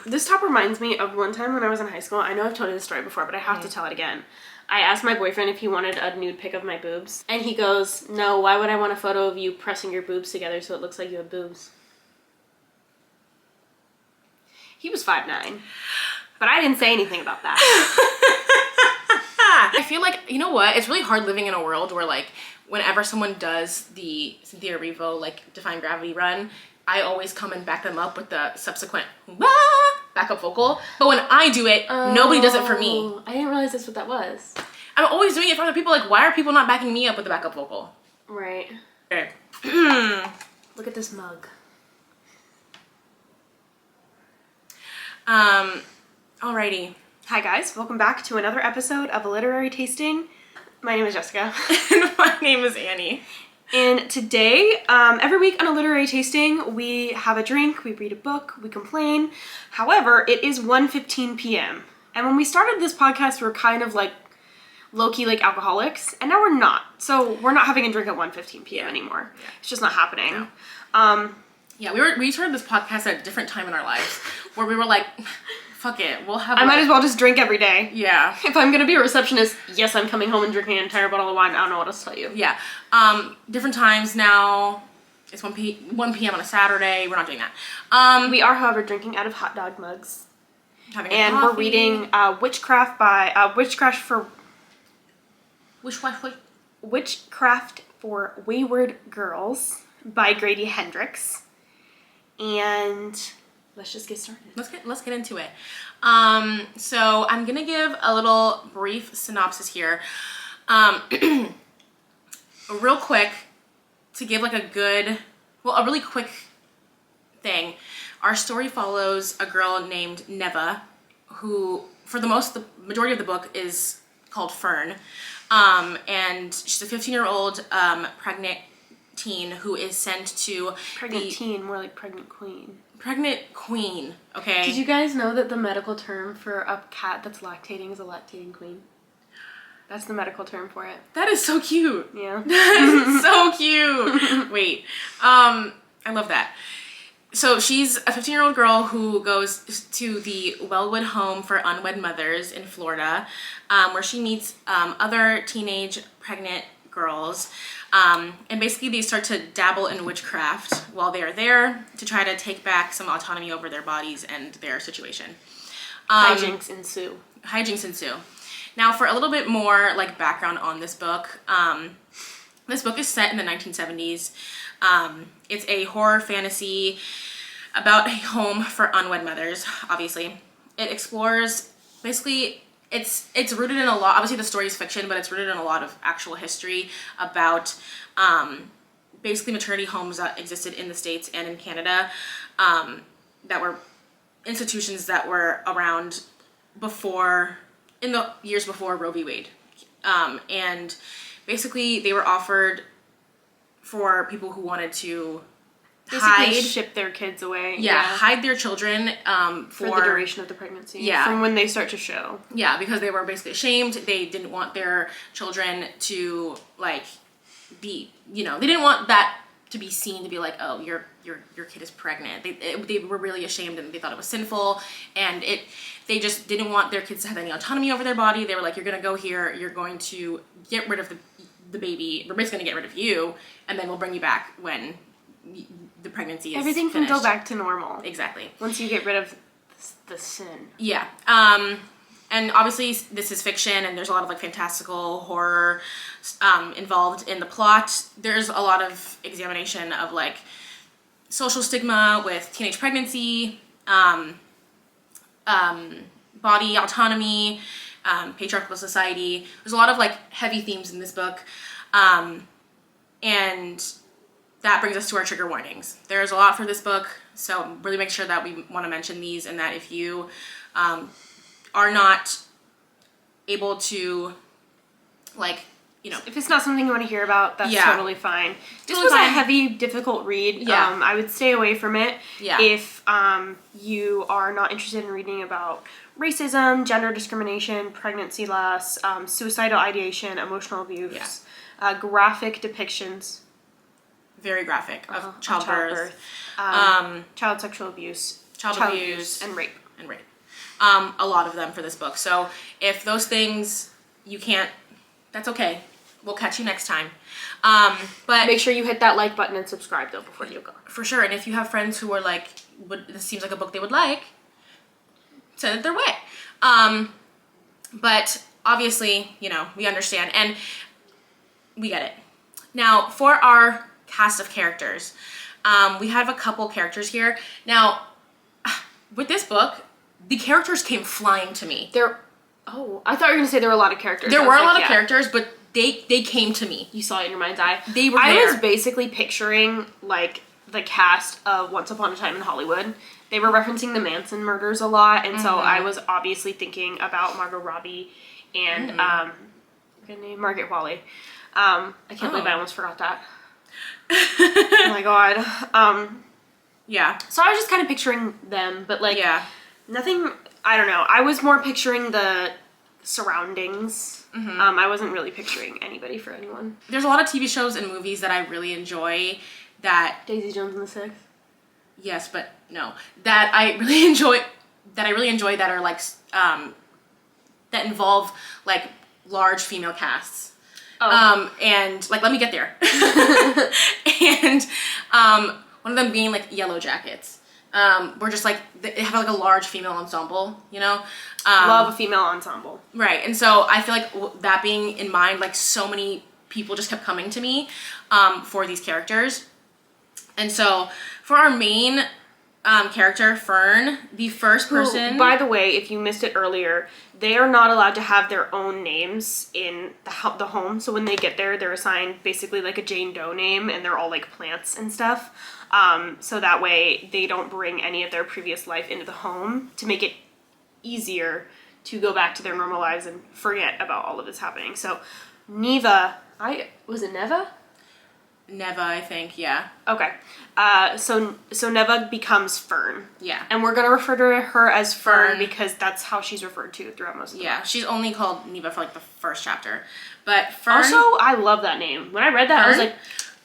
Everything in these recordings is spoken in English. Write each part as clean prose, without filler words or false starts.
This top reminds me of one time when I was in high school. I know I've told you this story before, but I have to tell it again. I asked my boyfriend if he wanted a nude pic of my boobs. And he goes, no, why would I want a photo of you pressing your boobs together so it looks like you have boobs? He was 5'9". But I didn't say anything about that. I feel like, you know what? It's really hard living in a world where, like, whenever someone does the Cynthia Erivo, like, Defying Gravity run, I always come and back them up with the subsequent backup vocal. But when I do it, nobody does it for me. I didn't realize that's what that was. I'm always doing it for other people. Like, why are people not backing me up with the backup vocal? Right. Okay. Look at this mug. Alrighty. Hi guys, welcome back to another episode of A Literary Tasting. My name is Jessica. And my name is Annie. And today, every week on A Literary Tasting, we have a drink, we read a book, we complain. However, it is 1:15 p.m. And when we started this podcast, we were kind of like low-key like alcoholics, and now we're not. So we're not having a drink at 1:15 p.m. anymore. Yeah. It's just not happening. No. Yeah, we started this podcast at a different time in our lives where we were like, fuck it, we'll have I might as well just drink every day. Yeah. If I'm gonna be a receptionist, yes, I'm coming home and drinking an entire bottle of wine. I don't know what else to tell you. Yeah. Different times now. It's 1 p.m. on a Saturday. We're not doing that. We are, however, drinking out of hot dog mugs. Having and a coffee. We're reading Witchcraft for Wayward Girls by Grady Hendrix. And let's just get started. Let's get into it. So I'm gonna give a little brief synopsis here. Real quick, to give like a really quick thing. Our story follows a girl named Neva, who for the majority of the book is called Fern. And she's a 15-year-old pregnant teen who is sent to teen, more like pregnant queen. Pregnant queen, okay? Did you guys know that the medical term for a cat that's lactating is a lactating queen? That's the medical term for it. That is so cute. Yeah. That is so cute. Wait, I love that. So she's a 15-year-old girl who goes to the Wellwood Home for Unwed Mothers in Florida, where she meets other teenage pregnant girls. And basically they start to dabble in witchcraft while they are there to try to take back some autonomy over their bodies and their situation. Hijinks ensue. Now for a little bit more like background on this book is set in the 1970s. It's a horror fantasy about a home for unwed mothers, obviously. It explores, basically, it's rooted in a lot, obviously the story is fiction, but it's rooted in a lot of actual history about basically maternity homes that existed in the States and in Canada that were institutions that were around in the years before Roe v. Wade. And basically they were offered for people who wanted to ship their kids away. Yeah, hide their children for the duration of the pregnancy. Yeah. From when they start to show. Yeah, because they were basically ashamed. They didn't want their children to like be, they didn't want that to be seen to be like, oh, your kid is pregnant. They were really ashamed and they thought it was sinful, and they just didn't want their kids to have any autonomy over their body. They were like, you're gonna go here, you're going to get rid of the baby, we're basically gonna get rid of you, and then we'll bring you back when the pregnancy is everything finished. Can go back to normal. Exactly. Once you get rid of the sin. Yeah. And obviously this is fiction and there's a lot of like fantastical horror involved in the plot. There's a lot of examination of like social stigma with teenage pregnancy, body autonomy, patriarchal society. There's a lot of like heavy themes in this book. And that brings us to our trigger warnings. There's a lot for this book, so really make sure that we want to mention these, and that if you are not able to, like, if it's not something you want to hear about, that's totally fine. This Totally was fine. a heavy, difficult read. Yeah. I would stay away from it if you are not interested in reading about racism, gender discrimination, pregnancy loss, suicidal ideation, emotional abuse, graphic depictions. Very graphic of childbirth. Child sexual abuse. child abuse, and rape. A lot of them for this book. So if those things you can't, that's okay. We'll catch you next time. But make sure you hit that like button and subscribe though before you go. For sure. And if you have friends who are like, this seems like a book they would like, send it their way. But obviously, you know, we understand and we get it. Now for our cast of characters, we have a couple characters here. Now with this book, the characters came flying to me. Oh, I thought you were gonna say there were a lot of characters. There were a lot of characters, but they came to me. You saw it in your mind's eye. They were there. I was basically picturing like the cast of Once Upon a Time in Hollywood. They were referencing the Manson murders a lot, and so I was obviously thinking about Margot Robbie and good name, Margaret Qualley. I can't believe I almost forgot that. Oh my god. Yeah. So I was just kind of picturing them, but like nothing. I don't know. I was more picturing the surroundings. I wasn't really picturing anybody for anyone. There's a lot of TV shows and movies that I really enjoy that... Daisy Jones and the Six? Yes, but no. That I really enjoy that are like, that involve like large female casts. And like, let me get there. And one of them being like Yellow Jackets. We're just like, they have like a large female ensemble, you know? Love a female ensemble. Right. And so I feel like that being in mind, like so many people just kept coming to me for these characters. And so for our main character, Fern, the first person... By the way, if you missed it earlier, they are not allowed to have their own names in the home. So when they get there, they're assigned basically like a Jane Doe name, and they're all like plants and stuff. So that way they don't bring any of their previous life into the home to make it easier to go back to their normal lives and forget about all of this happening. So Neva, was it Neva? Neva, I think, yeah. Okay. So Neva becomes Fern. Yeah. And we're gonna refer to her as Fern because that's how she's referred to throughout most of the book. She's only called Neva for like the first chapter. But Fern... Also, I love that name. When I read that, Fern? I was like...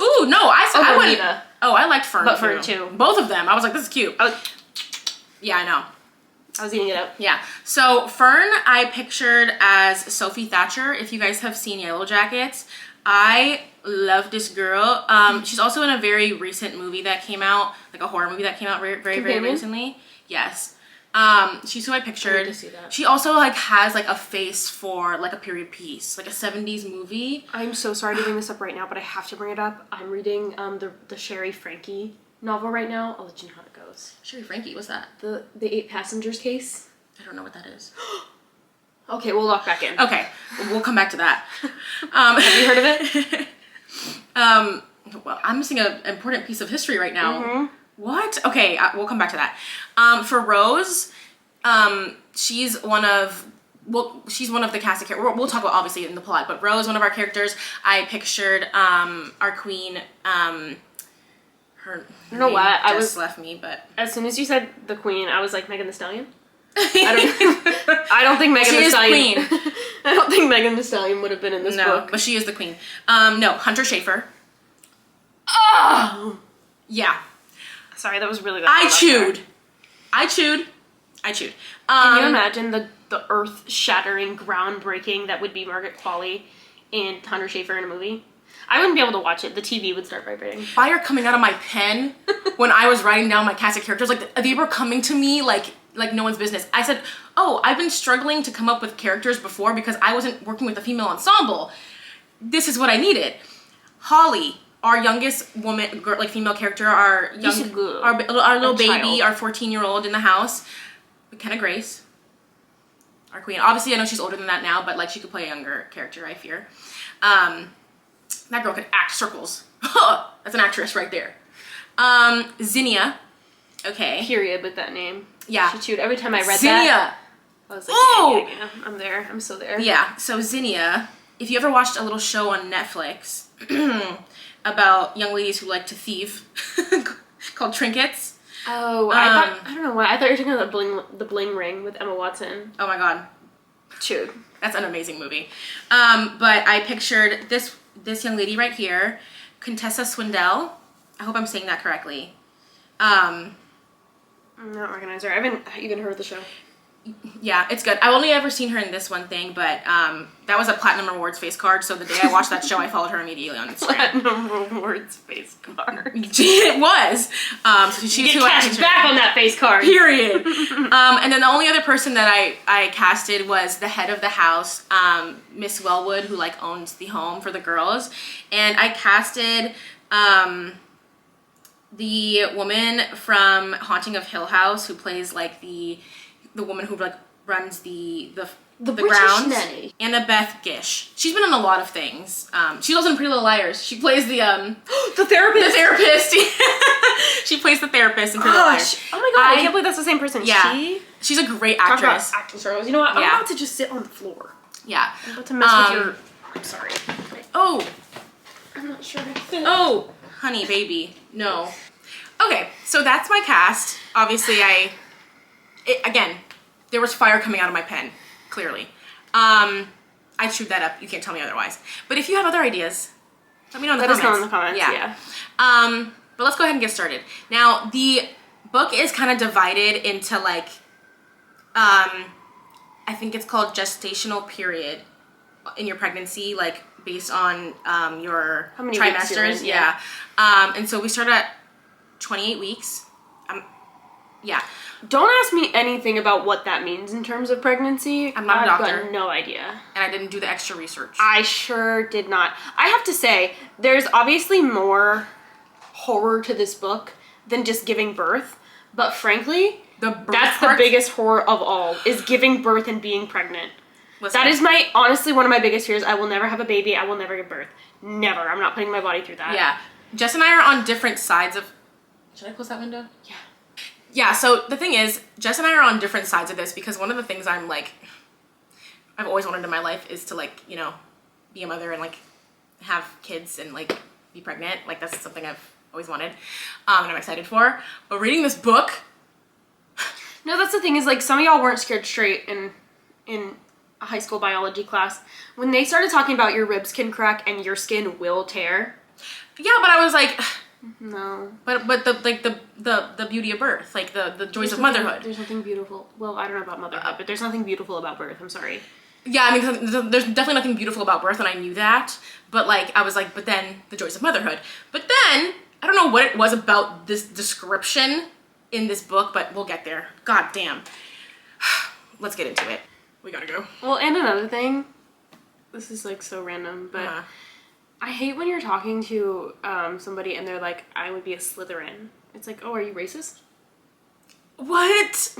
Ooh, no, I went... Neva. Oh, I liked Fern But Fern too. Both of them. I was like, this is cute. Yeah, I know. I was eating it up. Yeah. So Fern, I pictured as Sophie Thatcher. If you guys have seen Yellow Jackets, I love this girl. She's also in a very recent movie that came out, like a horror movie that came out very recently. Yes. She's who I pictured. I need to see that. She also like has like a face for like a period piece, like a 70s movie. I'm so sorry to bring this up right now, but I have to bring it up. I'm reading the Sherry Frankie novel right now. I'll let you know how it goes. Sherry Frankie, what's that? The 8 Passengers case. I don't know what that is. Okay, we'll lock back in. Okay, we'll come back to that. Have you heard of it? Well, I'm missing an important piece of history right now. What? Okay, we'll come back to that. For Rose, she's one of the cast of characters. We'll talk about obviously in the plot, but Rose, one of our characters, I pictured our queen. Her you know what? I was left me, but as soon as you said the queen, I was like Megan Thee Stallion. I don't think Megan Thee Stallion. Queen. I don't think Megan Thee Stallion would have been in this book. But she is the queen. No, Hunter Schafer. Oh, yeah. Sorry, that was really good. I chewed. Can you imagine the earth-shattering, groundbreaking that would be Margaret Qualley and Hunter Schafer in a movie? I wouldn't be able to watch it. The TV would start vibrating. Fire coming out of my pen when I was writing down my cast of characters. Like, they were coming to me like no one's business. I said, oh, I've been struggling to come up with characters before because I wasn't working with a female ensemble. This is what I needed. Holly, our youngest woman, like female character, our little baby, our 14-year-old in the house. McKenna Grace, our queen. Obviously, I know she's older than that now, but like she could play a younger character, I fear. That girl could act circles. That's an actress right there. Zinnia. Okay. Period with that name. Yeah. She chewed every time I read Zinnia. that. I was like, yeah, I'm there. I'm so there. Yeah. So Zinnia, if you ever watched a little show on Netflix about young ladies who like to thieve called Trinkets. Oh, I don't know why. I thought you were talking about the Bling Ring with Emma Watson. Oh my god. Chewed. That's an amazing movie. But I pictured this young lady right here, Contessa Swindell. I hope I'm saying that correctly. I don't recognize her. I haven't even heard of the show. Yeah, it's good. I've only ever seen her in this one thing, but that was a Platinum Rewards face card, so the day I watched that show, I followed her immediately on Instagram. Platinum Rewards face card. It was. So she's Get cash back on that face card. Period. And then the only other person that I casted was the head of the house, Miss Wellwood, who like owns the home for the girls. And I casted the woman from Haunting of Hill House who plays like the woman who like runs the grounds. Nanny. Annabeth Gish. She's been in a lot of things. She was in Pretty Little Liars. She plays the the therapist. The therapist. She plays the therapist in Pretty Little Liars. Oh my god! I can't believe that's the same person. Yeah, she's a great actress. Talk about acting struggles. You know what? I'm about to just sit on the floor. Yeah. I'm about to mess with your. I'm sorry. Oh. I'm not sure. Oh, honey, baby, no. Okay, so that's my cast. Obviously, again, there was fire coming out of my pen, clearly. I chewed that up. You can't tell me otherwise. But if you have other ideas, let me know in the comments. Let us know in the comments, yeah. But let's go ahead and get started. Now, the book is kind of divided into like, I think it's called gestational period in your pregnancy, like based on your how many trimesters. Yeah. And so we start at 28 weeks. Yeah. Don't ask me anything about what that means in terms of pregnancy. I'm not a doctor. I've got no idea. And I didn't do the extra research. I sure did not. I have to say, there's obviously more horror to this book than just giving birth. But frankly, that's the biggest horror of all, is giving birth and being pregnant. Listen. That is honestly one of my biggest fears. I will never have a baby. I will never give birth. Never. I'm not putting my body through that. Yeah. Jess and I are on different sides of... Should I close that window? Yeah. Yeah, so the thing is, Jess and I are on different sides of this because one of the things I've always wanted in my life is to like, you know, be a mother and like have kids and like be pregnant. Like that's something I've always wanted and I'm excited for. But reading this book... No, that's the thing is like some of y'all weren't scared straight in a high school biology class. When they started talking about your ribs can crack and your skin will tear. Yeah, but I was like... No. But the beauty of birth, like the joys of motherhood. There's nothing beautiful. Well, I don't know about motherhood, but there's nothing beautiful about birth. I'm sorry. Yeah, I mean, there's definitely nothing beautiful about birth, and I knew that. But like, I was like, but then the joys of motherhood. But then I don't know what it was about this description in this book, but we'll get there. God damn. Let's get into it. We gotta go. Well, and another thing. This is like so random, but. I hate when you're talking to somebody and they're like, I would be a Slytherin. It's like, oh, are you racist? What?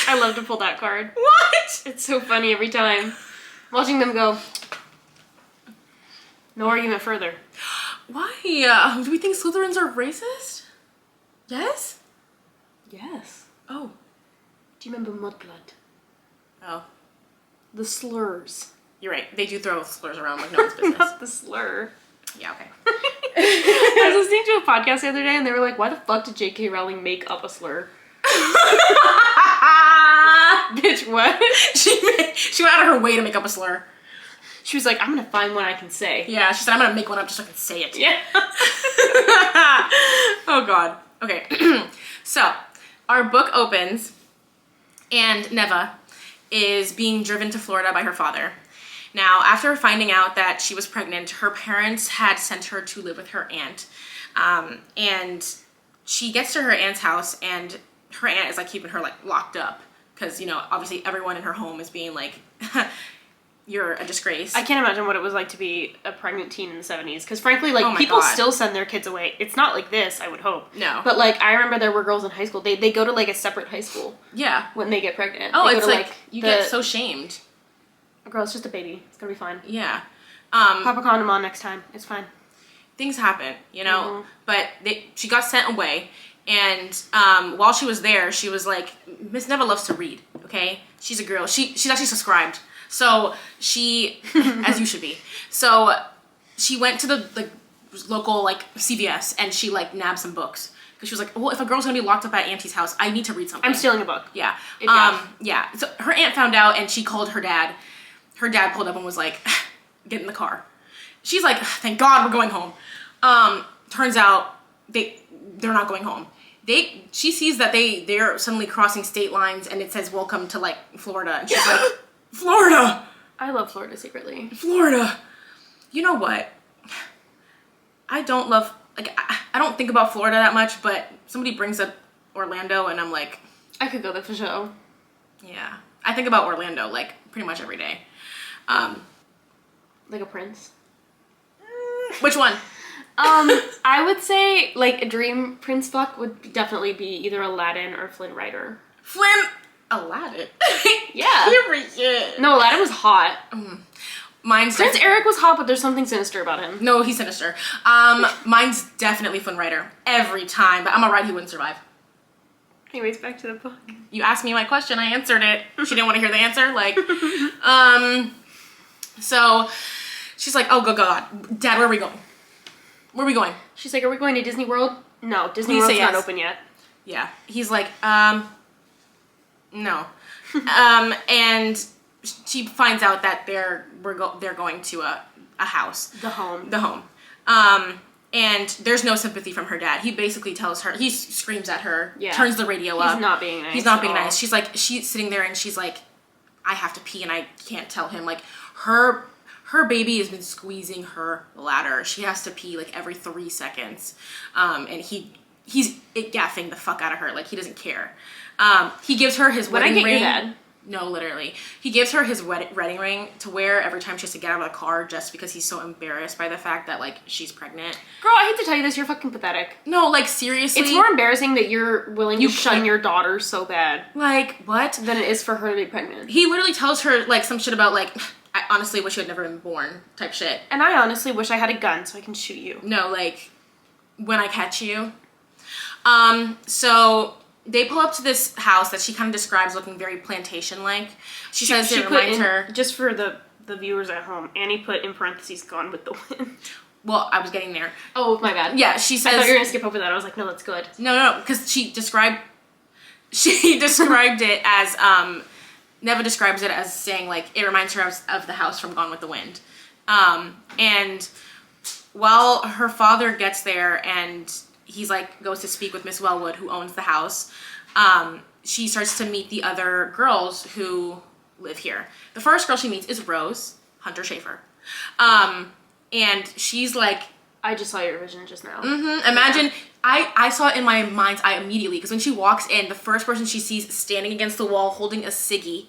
I love to pull that card. What? It's so funny every time. Watching them go, no argument further. Why? Do we think Slytherins are racist? Yes? Yes. Oh. Do you remember Mudblood? Oh. The slurs. You're right. They do throw slurs around like no one's business. Not the slur. Yeah, okay. I was listening to a podcast the other day and they were like, why the fuck did J.K. Rowling make up a slur? Bitch, what? She went out of her way to make up a slur. She was like, I'm gonna find one I can say. Yeah, she said, I'm gonna make one up just so I can say it. Yeah. Oh, God. Okay. So, our book opens and Neva is being driven to Florida by her father. Now, after finding out that she was pregnant, her parents had sent her to live with her aunt. And she gets to her aunt's house and her aunt is like keeping her like locked up because, you know, obviously everyone in her home is being like, you're a disgrace. I can't imagine what it was like to be a pregnant teen in the 70s. Because frankly, like, people still send their kids away. It's not like this, I would hope. No. But, like, I remember there were girls in high school. They go to, like, a separate high school. Yeah. When they get pregnant. Oh, they it's like you get so shamed. Girl, it's just a baby. It's gonna be fine. Yeah. Pop a condom on next time. It's fine. Things happen, you know? But she got sent away. And while she was there, she was like, Miss Neva loves to read, okay? She's a girl. She's actually subscribed. So she, as you should be. So she went to the local like CVS and she like nabbed some books. Because she was like, well, if a girl's gonna be locked up at Auntie's house, I need to read something. I'm stealing a book. Yeah. Yeah. Yeah. So her aunt found out and she called her dad. Her dad pulled up and was like, get in the car. She's like, thank God we're going home. Turns out they're not going home. she sees that they're suddenly crossing state lines, and it says welcome to like Florida, and she's like, Florida. I love Florida secretly. Florida. You know what? I don't love, like, I don't think about Florida that much, but somebody brings up Orlando, and I'm like, I could go there for show. Yeah, I think about Orlando like pretty much every day. Like a prince. Which one? I would say like a dream prince fuck would definitely be either Aladdin or Flynn Rider. Aladdin. Yeah. Period. No, Aladdin was hot. Mine's Prince Eric was hot, but there's something sinister about him. No, he's sinister. Mine's definitely Flynn Rider every time, but I'm alright, he wouldn't survive. Anyways, back to the book. You asked me my question, I answered it. She didn't want to hear the answer. Like, so she's like, oh, God, Dad, where are we going? Where are we going? She's like, are we going to Disney World? No, Disney Please World's say yes. not open yet. Yeah. He's like, no. And she finds out that they're going to a house. The home. The home. And there's no sympathy from her dad. He basically tells her, he screams at her, turns the radio up. He's not being nice. He's not being nice. She's like, she's sitting there and she's like, I have to pee and I can't tell him. Like, her baby has been squeezing her bladder. She has to pee like every 3 seconds. And he's gaffing the fuck out of her. Like, he doesn't care. He gives her his wedding ring. When I get your dad. No, literally. He gives her his wedding ring to wear every time she has to get out of the car just because he's so embarrassed by the fact that, like, she's pregnant. Girl, I hate to tell you this, you're fucking pathetic. No, like, seriously. It's more embarrassing that you're willing to shun your daughter so bad. Like, what? Than it is for her to be pregnant. He literally tells her, like, some shit about, like, I honestly wish you had never been born type shit. And I honestly wish I had a gun so I can shoot you. No, like, when I catch you. So they pull up to this house that she kind of describes looking very plantation-like. She says it reminds her... Just for the viewers at home, Annie put in parentheses, Gone with the Wind. Well, I was getting there. Oh, my bad. Yeah, she says... I thought you were going to skip over that. I was like, no, that's good. No, because she described it as... Neva describes it as saying, like, it reminds her of the house from Gone with the Wind. And while her father gets there and he's like, goes to speak with Miss Wellwood, who owns the house, she starts to meet the other girls who live here. The first girl she meets is Rose, Hunter Schafer. And she's like... I just saw your vision just now. Imagine... I saw it in my mind's eye immediately, because when she walks in, the first person she sees standing against the wall holding a ciggy,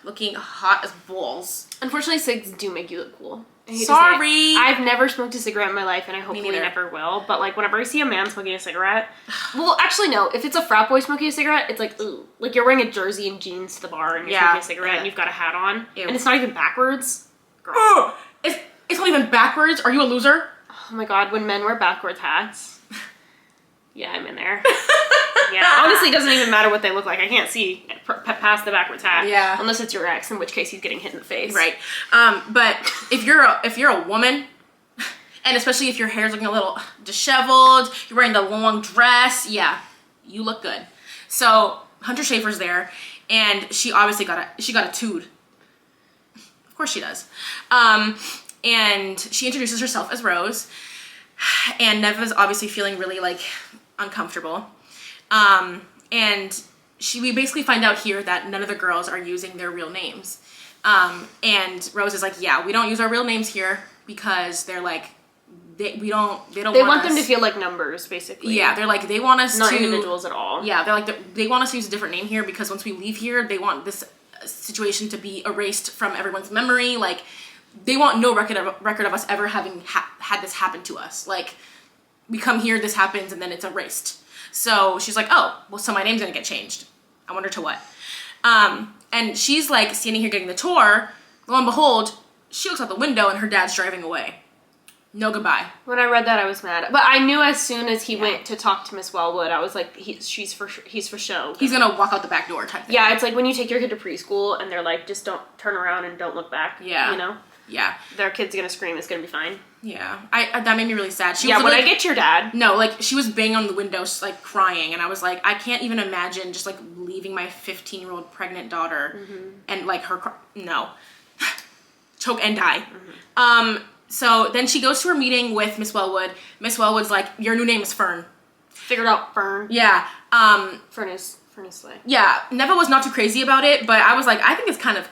looking hot as balls. Unfortunately, cigs do make you look cool. Sorry. I've never smoked a cigarette in my life, and I hopefully never will. But, like, whenever I see a man smoking a cigarette... Well, actually, no. If it's a frat boy smoking a cigarette, it's like, ooh. Like, you're wearing a jersey and jeans to the bar, and you're smoking a cigarette, and you've got a hat on. Ew. And it's not even backwards. Girl. Oh, it's not even backwards? Are you a loser? Oh, my God. When men wear backwards hats... Yeah, I'm in there. Yeah, honestly, it doesn't even matter what they look like. I can't see past the backwards hat. Yeah. Unless it's your ex, in which case he's getting hit in the face. Right. But if you're a woman, and especially if your hair's looking a little disheveled, you're wearing the long dress, yeah, you look good. So Hunter Schafer's there, and she obviously got a tood. Of course she does. And she introduces herself as Rose, and Neva's obviously feeling really, like, uncomfortable. And we basically find out here that none of the girls are using their real names. And Rose is like, yeah, we don't use our real names here because they're like, they want them to feel like numbers, basically. Yeah, they're like, they want us not individuals at all. Yeah, they're like, they want us to use a different name here because once we leave here, they want this situation to be erased from everyone's memory. Like, they want no record of us ever having had this happen to us. Like, we come here, this happens, and then it's erased. So she's like, oh, well, so my name's gonna get changed. I wonder to what. And she's like standing here getting the tour. Lo and behold, she looks out the window and her dad's driving away. No goodbye. When I read that, I was mad. But I knew as soon as he went to talk to Miss Wellwood, I was like, he's for show. He's gonna walk out the back door type thing. Yeah, it's like when you take your kid to preschool and they're like, just don't turn around and don't look back. Yeah. You know? Yeah. Their kid's gonna scream, it's gonna be fine. Yeah. That made me really sad. When I get your dad. No, like, she was banging on the window, like, crying, and I was like, I can't even imagine just, like, leaving my 15-year-old pregnant daughter and, like, her no. Choke and die. So then she goes to her meeting with Miss Wellwood. Miss Wellwood's like, your new name is Fern. Figured out Fern. Yeah. Fern is slay. Yeah, Neva was not too crazy about it, but I was like, I think it's kind of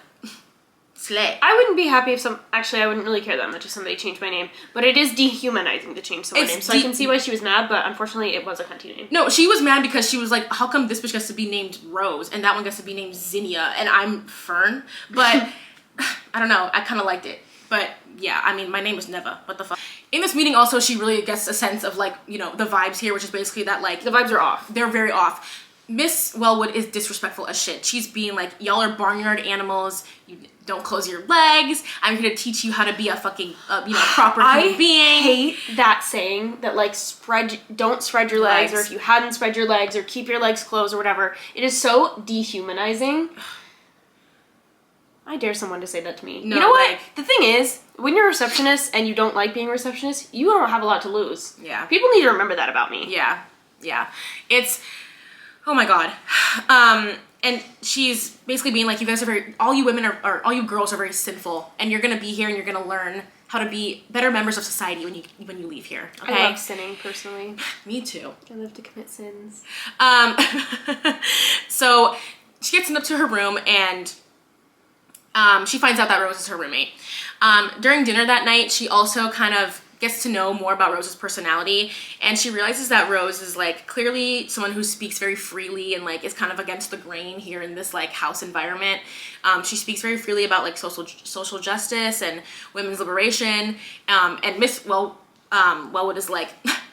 slay. I wouldn't be happy if actually I wouldn't really care that much if somebody changed my name, but it is dehumanizing to change someone's name, so I can see why she was mad, but unfortunately it was a cunty name. No, she was mad because she was like, how come this bitch gets to be named Rose and that one gets to be named Zinnia and I'm Fern? But I don't know, I kind of liked it. But yeah, I mean, my name is Neva. What the fuck? In this meeting also, she really gets a sense of like, you know, the vibes here, which is basically that like... The vibes are off. They're very off. Miss Wellwood is disrespectful as shit. She's being like, y'all are barnyard animals. You don't close your legs. I'm here to teach you how to be a fucking, proper human being. I hate that saying that like, don't spread your legs, or if you hadn't spread your legs, or keep your legs closed, or whatever. It is so dehumanizing. I dare someone to say that to me. No, you know what? The thing is, when you're a receptionist and you don't like being a receptionist, you don't have a lot to lose. Yeah. People need to remember that about me. Yeah. Yeah. It's... Oh my god. And she's basically being like, you guys are all you women are, all you girls are very sinful, and you're gonna be here and you're gonna learn how to be better members of society when you leave here. Okay? I love sinning, personally. Me too. I love to commit sins. So she gets up to her room and she finds out that Rose is her roommate. During dinner that night, she also kind of gets to know more about Rose's personality, and she realizes that Rose is like clearly someone who speaks very freely and like is kind of against the grain here in this like house environment. She speaks very freely about like social justice and women's liberation, and Miss Wellwood is like,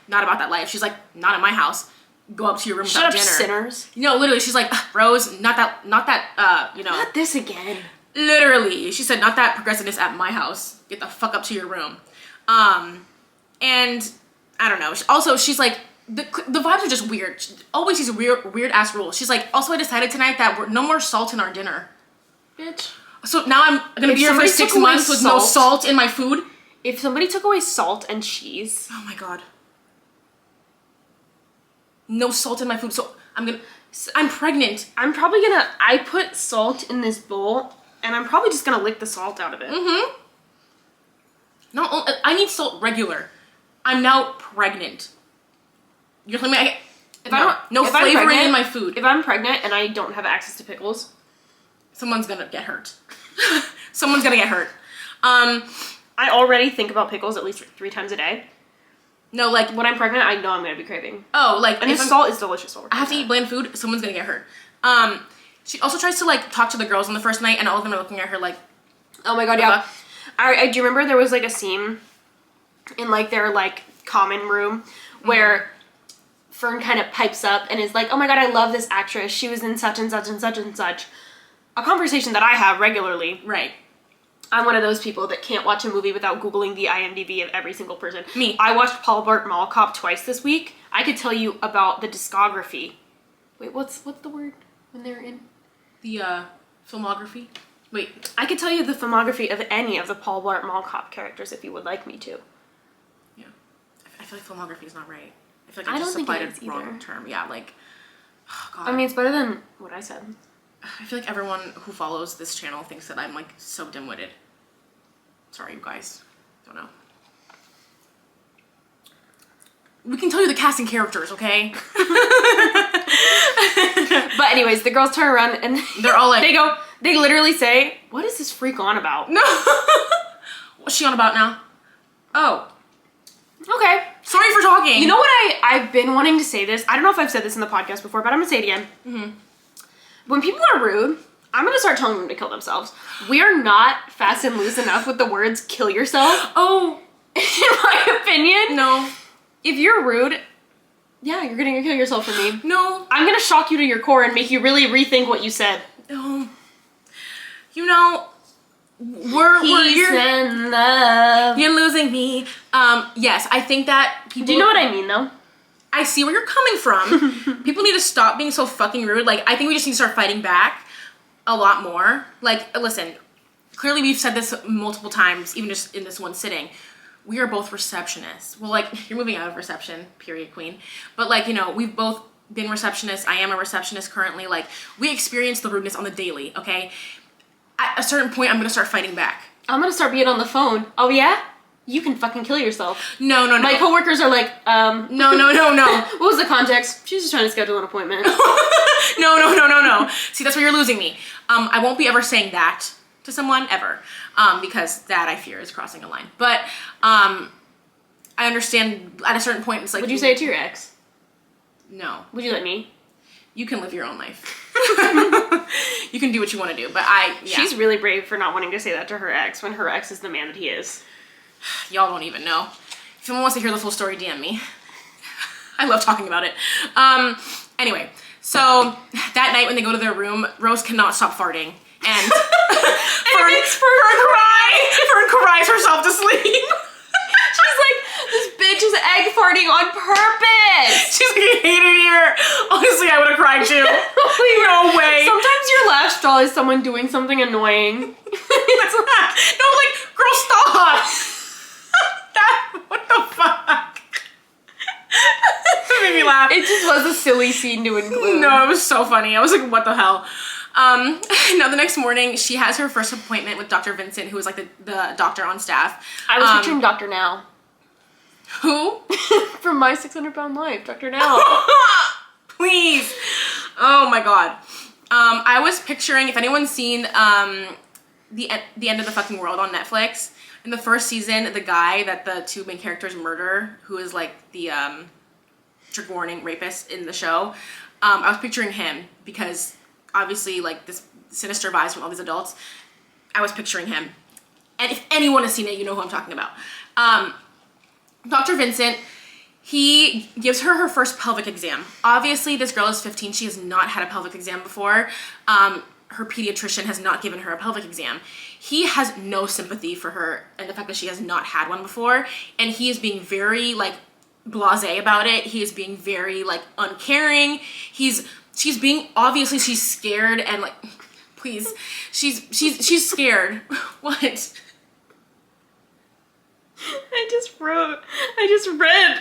not about that life. She's like, not in my house. Go up to your room without dinner. Shut up, sinners. No, literally, she's like, Rose, not this again. Literally, she said, not that progressiveness at my house. Get the fuck up to your room. And I don't know. Also, she's like, the vibes are just weird. Always these weird ass rules. She's like, also I decided tonight that we're no more salt in our dinner. Bitch. So now I'm gonna be here for 6 months with no salt in my food. If somebody took away salt and cheese. Oh my god. No salt in my food. So I'm pregnant. I put salt in this bowl, and I'm probably just gonna lick the salt out of it. Mm-hmm. No, I need salt regular. I'm now pregnant. You're telling me no flavoring in my food. If I'm pregnant and I don't have access to pickles, someone's gonna get hurt. Someone's gonna get hurt. I already think about pickles at least 3 times a day. No, like when I'm pregnant, I know I'm gonna be craving. Oh, like and this salt is delicious. I have to eat bland food. Someone's gonna get hurt. She also tries to like talk to the girls on the first night, and all of them are looking at her like, oh my god, yeah. I do remember there was like a scene in like their like common room where Fern kind of pipes up and is like, oh my god, I love this actress. She was in such and such and such and such. A conversation that I have regularly. Right. I'm one of those people that can't watch a movie without Googling the IMDb of every single person. Me. I watched Paul Blart Mall Cop twice this week. I could tell you about the discography. Wait, what's the word when they're in? The filmography? Wait. I could tell you the filmography of any of the Paul Blart Mall Cop characters if you would like me to. Yeah. I feel like filmography is not right. I feel like I just applied a wrong term. Yeah, like, oh god. I mean, it's better than what I said. I feel like everyone who follows this channel thinks that I'm like so dim-witted. Sorry, you guys. Don't know. We can tell you the casting characters, okay? But anyways, the girls turn around and they're all like, they literally say, what is this freak on about? No. What's she on about now? Oh. Okay. Sorry for talking. You know what I've been wanting to say this. I don't know if I've said this in the podcast before, but I'm gonna say it again. Mm-hmm. When people are rude, I'm gonna start telling them to kill themselves. We are not fast and loose enough with the words kill yourself. Oh. In my opinion. No. If you're rude, yeah, you're gonna kill yourself for me. No. I'm gonna shock you to your core and make you really rethink what you said. No. You know, you're losing me. Yes, I think that people... Do you know what I mean, though? I see where you're coming from. People need to stop being so fucking rude. Like, I think we just need to start fighting back a lot more. Like, listen, clearly we've said this multiple times, even just in this one sitting. We are both receptionists. Well, like, you're moving out of reception, period, queen. But, like, you know, we've both been receptionists. I am a receptionist currently. Like, we experience the rudeness on the daily, okay? At a certain point, I'm gonna start fighting back. I'm gonna start being on the phone. Oh, yeah? You can fucking kill yourself. No. My coworkers are like, No. What was the context? She was just trying to schedule an appointment. No. See, that's where you're losing me. I won't be ever saying that to someone, ever. Because that, I fear, is crossing a line. But, I understand at a certain point, it's like... Would you say it to your ex? No. Would you let me? You can live your own life. You can do what you want to do, but She's really brave for not wanting to say that to her ex when her ex is the man that he is. Y'all don't even know. If someone wants to hear the full story, DM me. I love talking about it. Anyway, so that night when they go to their room, Rose cannot stop farting. And Fern cries herself to sleep. She's like, this bitch is egg farting on purpose. She's like, I hate it here. Honestly, I would have cried too. No way. Sometimes your last straw is someone doing something annoying. That's not. No, like, girl, stop. What the fuck? That made me laugh. It just was a silly scene to include. No, it was so funny. I was like, what the hell? Now the next morning, she has her first appointment with Dr. Vincent, who is like the doctor on staff. I was picturing Dr. Now. Who? From My 600-Pound Life, Dr. Now. Please. Oh my god. I was picturing, if anyone's seen the End of the Fucking World on Netflix, in the first season, the guy that the two main characters murder, who is like the trigger warning rapist in the show, I was picturing him because obviously like this sinister vibes from all these adults. I was picturing him. And if anyone has seen it, you know who I'm talking about. Dr. Vincent, he gives her first pelvic exam. Obviously, this girl is 15. She has not had a pelvic exam before. Her pediatrician has not given her a pelvic exam. He has no sympathy for her and the fact that she has not had one before. And he is being very, like, blasé about it. He is being very, like, uncaring. She's being, obviously, she's scared and, like, please. She's scared. What? I just read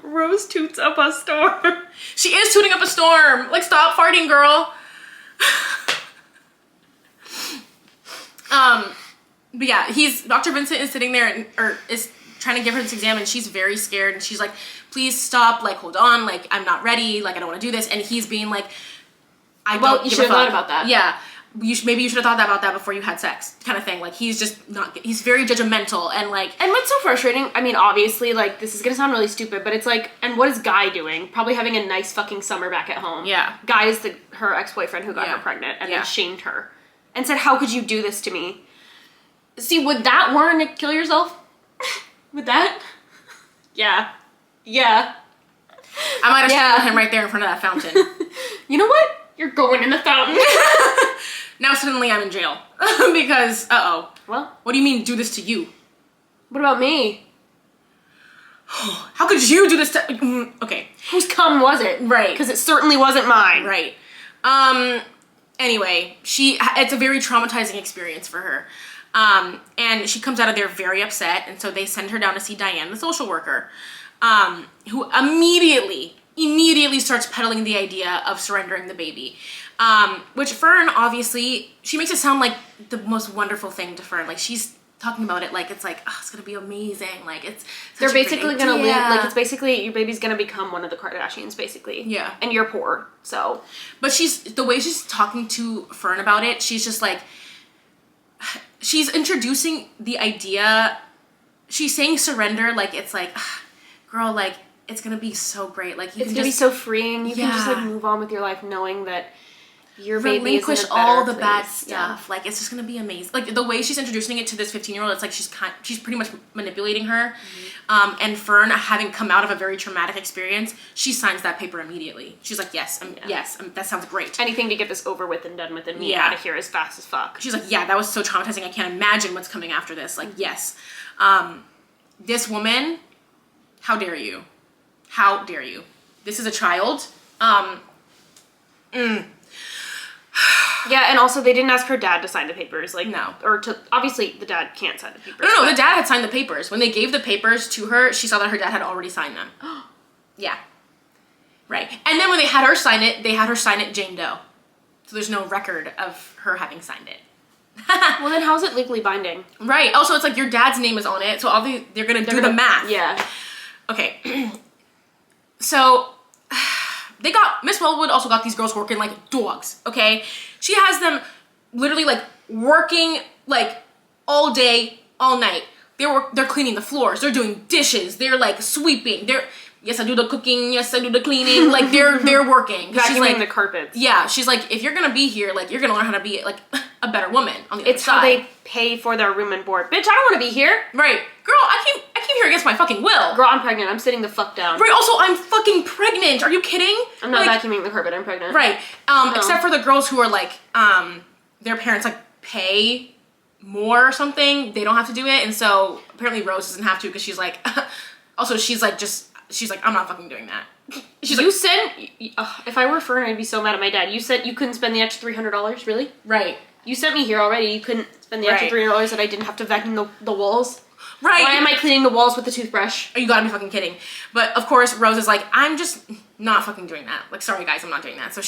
Rose toots up a storm. She is tooting up a storm. Like, stop farting, girl. But yeah, Dr. Vincent is sitting there or is trying to give her this exam, and she's very scared, and she's like, please stop, like, hold on, like, I'm not ready, like, I don't want to do this, and he's being like, you should have thought about that. Yeah. Maybe you should have thought about that before you had sex, kind of thing. Like, he's just not, he's very judgmental, and like... And what's so frustrating, I mean, obviously, like, this is gonna sound really stupid, but it's like, and what is Guy doing? Probably having a nice fucking summer back at home. Yeah. Guy is her ex-boyfriend who got her pregnant, and then shamed her. And said, how could you do this to me? See, would that warrant to kill yourself? Would that? Yeah. I might have shot him right there in front of that fountain. You know what? You're going in the fountain. Now suddenly I'm in jail. Because, Well? What do you mean, do this to you? What about me? How could you do this to... Okay. Whose cum was it? Right. Because it certainly wasn't mine. Right. Anyway, it's a very traumatizing experience for her. And she comes out of there very upset, and so they send her down to see Diane, the social worker, who immediately starts peddling the idea of surrendering the baby. Which Fern, obviously, she makes it sound like the most wonderful thing to Fern. Like, she's talking about it like it's like, oh, it's gonna be amazing. Like, it's they're basically gonna live, like, it's basically, your baby's gonna become one of the Kardashians, basically. Yeah. And you're poor, so. But the way she's talking to Fern about it, she's just like, she's introducing the idea, she's saying surrender, like, it's like, girl, like, it's gonna be so great. Like, it's gonna be so freeing. You can just, like, move on with your life knowing that your baby is in a better all the place. bad stuff. Yeah. Like, it's just gonna be amazing. Like, the way she's introducing it to this 15-year-old, it's like she's pretty much manipulating her. Mm-hmm. And Fern, having come out of a very traumatic experience, she signs that paper immediately. She's like, yes, that sounds great. Anything to get this over with and done with and me out of here as fast as fuck. She's like, yeah, that was so traumatizing. I can't imagine what's coming after this. Like, yes. This woman, how dare you? How dare you? This is a child. Yeah, and also they didn't ask her dad to sign the papers, like, no. Or to, obviously the dad can't sign the papers. No, the dad had signed the papers. When they gave the papers to her, she saw that her dad had already signed them. Yeah. Right. And then when they had her sign it Jane Doe. So there's no record of her having signed it. Well, then how's it legally binding? Right. Also, it's like your dad's name is on it, so obviously they're gonna do the math. Yeah. Okay. So Miss Wellwood also got these girls working like dogs. Okay. She has them literally like working like all day, all night. They're cleaning the floors. They're doing dishes. They're like sweeping. Yes, I do the cooking. Yes, I do the cleaning. Like they're working. Vacuuming she's like, the carpets. Yeah, she's like, if you're gonna be here, like you're gonna learn how to be like a better woman on the other It's side. how they pay for their room and board. Bitch, I don't want to be here. Right, girl. I came here against my fucking will. Girl, I'm pregnant. I'm sitting the fuck down. Right. Also, I'm fucking pregnant. Are you kidding? I'm not like, vacuuming the carpet. I'm pregnant. Right. No. Except for the girls who are like, their parents like pay more or something. They don't have to do it, and so apparently Rose doesn't have to because she's like, also she's like I'm not fucking doing that. She's You like, said, if I were Fern, I'd be so mad at my dad. You said you couldn't spend the extra $300, really? right. You sent me here already. You couldn't spend the extra $300 that I didn't have to vacuum the walls? Right. Why am I cleaning the walls with a toothbrush? Oh, you gotta be fucking kidding. But of course, Rose is like, I'm just not fucking doing that. Like, sorry guys, I'm not doing that. So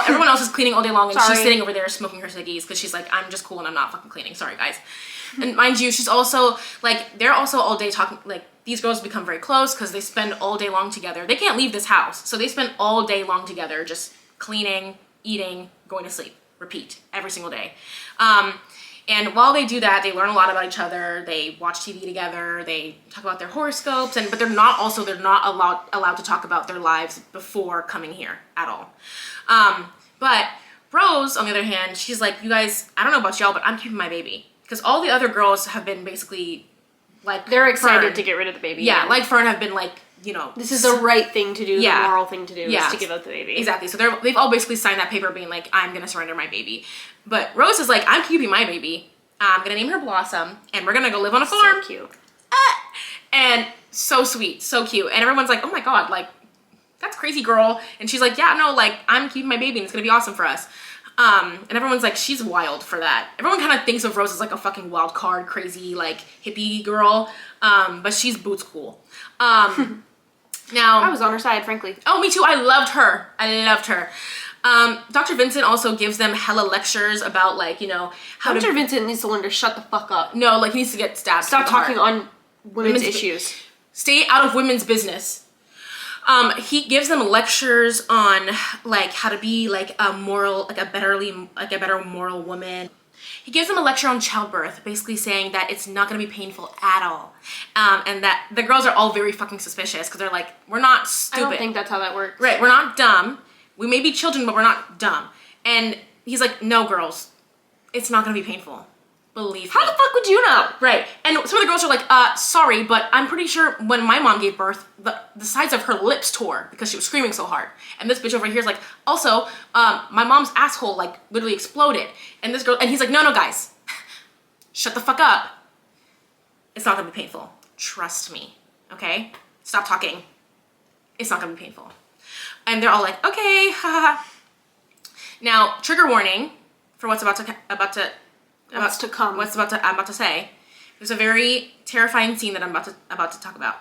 everyone else is cleaning all day long and she's sitting over there smoking her ciggies because she's like, I'm just cool and I'm not fucking cleaning. Sorry guys. And mind you, she's also like, they're also all day talking, like, these girls become very close because they spend all day long together. They can't leave this house. So they spend all day long together just cleaning, eating, going to sleep. Repeat every single day. And while they do that, they learn a lot about each other. They watch TV together. They talk about their horoscopes, but they're not allowed to talk about their lives before coming here at all. But Rose, on the other hand, she's like, you guys, I don't know about y'all, but I'm keeping my baby because all the other girls have been basically like They're excited Fern. to get rid of the baby. Yeah, like Fern have been like, you know, this is the right thing to do. Yeah. The moral thing to do is to give up the baby. Exactly. So they've all basically signed that paper being like, I'm gonna surrender my baby. But Rose is like, I'm keeping my baby. I'm gonna name her Blossom, and we're gonna go live on a farm. So cute. And so sweet, so cute. And everyone's like, oh my god, like, that's crazy, girl. And she's like, yeah, no, like, I'm keeping my baby, and it's gonna be awesome for us. And everyone's like, she's wild for that. Everyone kind of thinks of Rose as like a fucking wild card, crazy, like, hippie girl. But she's boots cool. Now, I was on her side, frankly. Oh, me too. I loved her. Dr. Vincent also gives them hella lectures about, like, you know, how Dr. Vincent needs to learn to shut the fuck up. No, like, he needs to get stabbed. Stop talking on women's issues. Stay out of women's business. He gives them lectures on, like, how to be, like, a better moral woman. He gives them a lecture on childbirth, basically saying that it's not going to be painful at all. And that the girls are all very fucking suspicious because they're like, we're not stupid. I don't think that's how that works. Right, we're not dumb. We may be children, but we're not dumb. And he's like, no, girls, it's not going to be painful. Believe me. How the fuck would you know? Right. And some of the girls are like, sorry, but I'm pretty sure when my mom gave birth, the sides of her lips tore because she was screaming so hard. And this bitch over here is like, also, my mom's asshole, like, literally exploded. And this girl, and he's like, no, guys, shut the fuck up. It's not gonna be painful. Trust me, okay? Stop talking. It's not gonna be painful. And they're all like, okay, ha ha ha. Now, trigger warning for what's I'm about to say. There's a very terrifying scene that I'm about to talk about.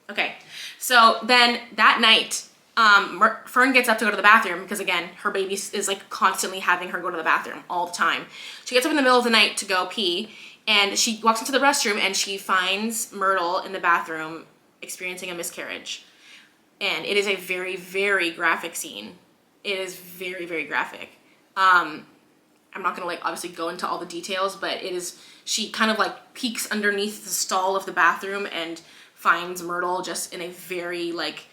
Okay, so then that night, Fern gets up to go to the bathroom because, again, her baby is like constantly having her go to the bathroom all the time. She gets up in the middle of the night to go pee, and she walks into the restroom and she finds Myrtle in the bathroom experiencing a miscarriage. And it is a very, very graphic scene. It is very, very graphic. I'm not gonna, like, obviously go into all the details, but it is, she kind of like peeks underneath the stall of the bathroom and finds Myrtle just in a very, like,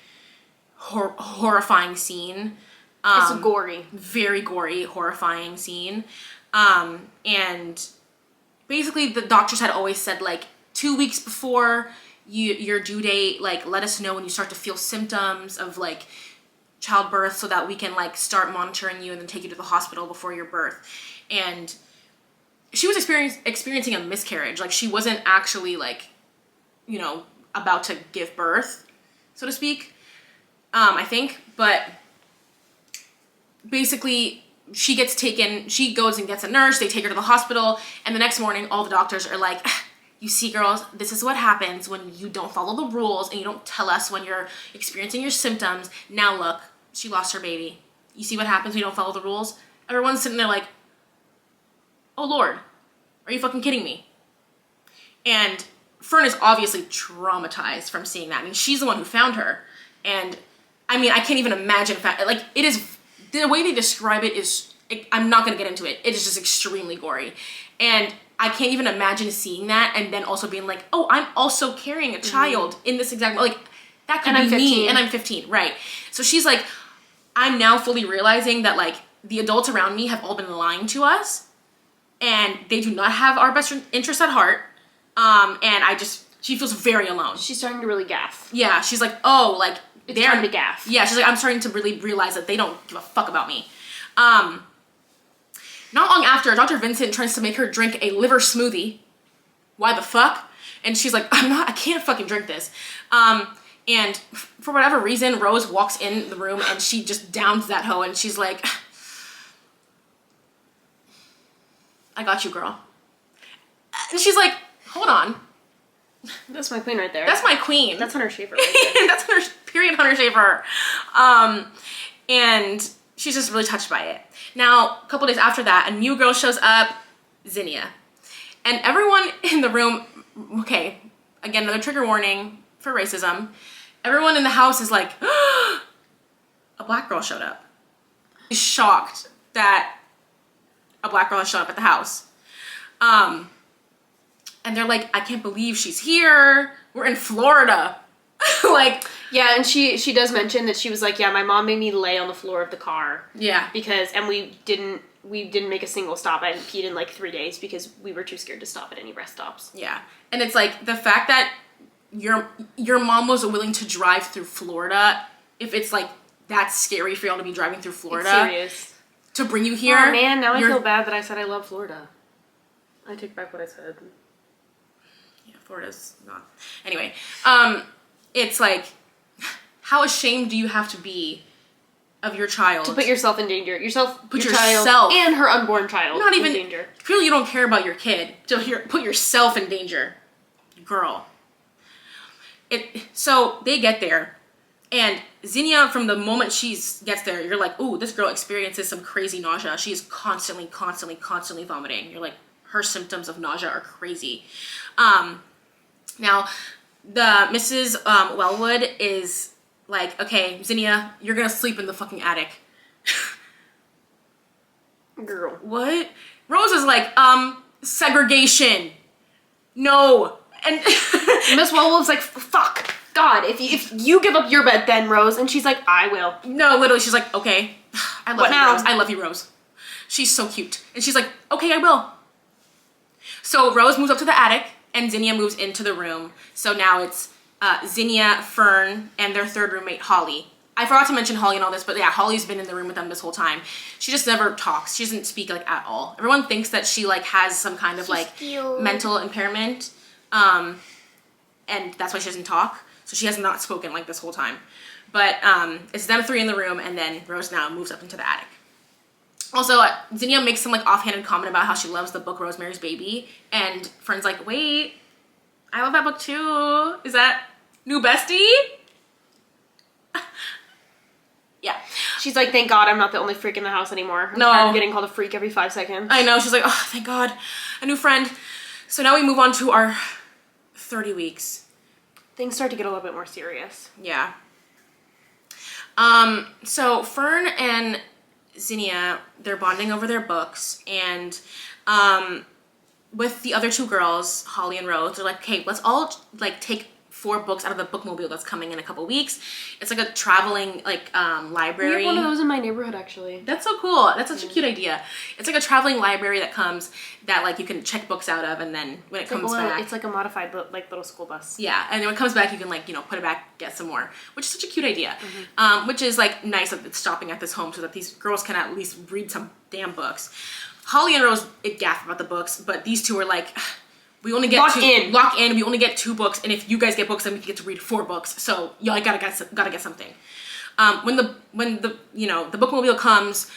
horrifying scene. It's gory. Very gory, horrifying scene. And basically the doctors had always said, like, 2 weeks before your due date, like, let us know when you start to feel symptoms of, like, childbirth so that we can, like, start monitoring you and then take you to the hospital before your birth. And she was experiencing a miscarriage. Like, she wasn't actually, like, you know, about to give birth, so to speak, I think. But basically, she goes and gets a nurse, they take her to the hospital, and the next morning, all the doctors are like, you see, girls, this is what happens when you don't follow the rules and you don't tell us when you're experiencing your symptoms. Now look, she lost her baby. You see what happens when you don't follow the rules? Everyone's sitting there like, oh Lord, are you fucking kidding me? And Fern is obviously traumatized from seeing that. I mean, she's the one who found her. And I mean, I can't even imagine, like, it is, the way they describe it is, I'm not going to get into it. It is just extremely gory. And I can't even imagine seeing that and then also being like, oh, I'm also carrying a child in this exact, like, that could be me, and I'm 15, right? So she's like, I'm now fully realizing that, like, the adults around me have all been lying to us, and they do not have our best interest at heart, and she feels very alone. She's starting to really gaff. Yeah, she's like, oh, like, it's time to gaff. Yeah, she's like, I'm starting to really realize that they don't give a fuck about me. Not long after, Dr. Vincent tries to make her drink a liver smoothie. Why the fuck? And she's like, I can't fucking drink this. And for whatever reason, Rose walks in the room and she just downs that hoe and she's like, I got you, girl. And she's like, hold on. That's my queen right there. That's my queen. That's Hunter Schafer right there. That's Hunter, period Hunter Schafer. And she's just really touched by it. Now, a couple days after that, a new girl shows up, Zinnia. And everyone in the room, okay, again, another trigger warning for racism. Everyone in the house is like, a black girl showed up. She's shocked that a black girl has shown up at the house. And they're like, I can't believe she's here. We're in Florida. Like, yeah, and she does mention that she was like, yeah, my mom made me lay on the floor of the car. Yeah. And we didn't make a single stop. I hadn't peed in like 3 days because we were too scared to stop at any rest stops. Yeah. And it's like the fact that your mom was willing to drive through Florida, if it's like that's scary for y'all to be driving through Florida. It's serious. To bring you here. Oh man, now I feel bad that I said I love Florida. I take back what I said. Yeah, Florida's not. Anyway, it's like, how ashamed do you have to be of your child? To put yourself in danger. Your child and her unborn child not even in danger. Clearly you don't care about your kid. To put yourself in danger. Girl. So they get there, and Zinnia, from the moment she gets there, you're like, ooh, this girl experiences some crazy nausea. She is constantly vomiting. You're like, her symptoms of nausea are crazy. Now, the Mrs. Wellwood is like, okay, Zinnia, you're gonna sleep in the fucking attic. Girl. What? Rose is like, segregation. No. And Miss Wellwood's like, fuck, God, if you give up your bed then, Rose. And she's like, I will. No, literally, she's like, okay, I love you, now? Rose. I love you, Rose. She's so cute. And she's like, okay, I will. So Rose moves up to the attic, and Zinnia moves into the room. So now it's Zinnia, Fern, and their third roommate, Holly. I forgot to mention Holly and all this, but yeah, Holly's been in the room with them this whole time. She just never talks. She doesn't speak, like, at all. Everyone thinks that she, like, has some kind of, like, mental impairment. And that's why she doesn't talk. So she has not spoken, like, this whole time. But it's them three in the room, and then Rose now moves up into the attic. Also, Zinnia makes some, like, offhanded comment about how she loves the book Rosemary's Baby. And Fern's like, wait, I love that book too. Is that new bestie? Yeah. She's like, thank God I'm not the only freak in the house anymore. I'm tired of getting called a freak every 5 seconds. I know. She's like, oh, thank God. A new friend. So now we move on to our 30 weeks. Things start to get a little bit more serious. Yeah. So Fern and Zinnia, they're bonding over their books, and with the other two girls, Holly and Rose, they're like, okay, let's all, like, take 4 books out of the bookmobile that's coming in a couple weeks. It's like a traveling, like, library. We have one of those in my neighborhood, actually. That's so cool. That's such a cute idea. It's like a traveling library that comes, that, like, you can check books out of, and then when it comes back. It's like a modified, like, little school bus. Yeah, and then when it comes back, you can, like, you know, put it back, get some more, which is such a cute idea. Which is, like, nice that it's stopping at this home so that these girls can at least read some damn books. Holly and Rose gaff about the books, but these two are like, we only get lock in. We only get 2 books, and if you guys get books, then we get to read 4 books. So y'all gotta get something. When the you know, the bookmobile comes,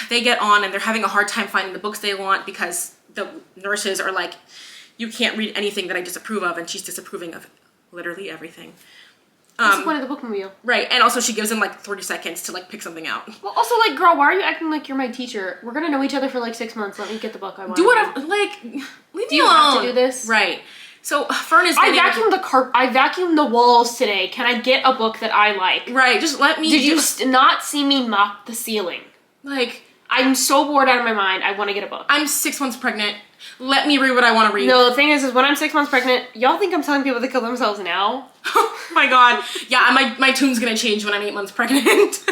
they get on and they're having a hard time finding the books they want because the nurses are like, you can't read anything that I disapprove of, and she's disapproving of literally everything. What's the point of the bookmobile? Right, and also she gives him like 30 seconds to like pick something out. Well, also, like, girl, why are you acting like you're my teacher? We're gonna know each other for like 6 months. Let me get the book I want. Do whatever, like, leave me alone. Do you have to do this? Right. So Fern is I vacuumed the walls today. Can I get a book that I like? Right, just let me. Did you not see me mop the ceiling? Like, I'm so bored out of my mind. I want to get a book. I'm 6 months pregnant. Let me read what I want to read. No, the thing is when I'm 6 months pregnant, y'all think I'm telling people to kill themselves now? Oh my god. Yeah, my tune's gonna change when I'm 8 months pregnant.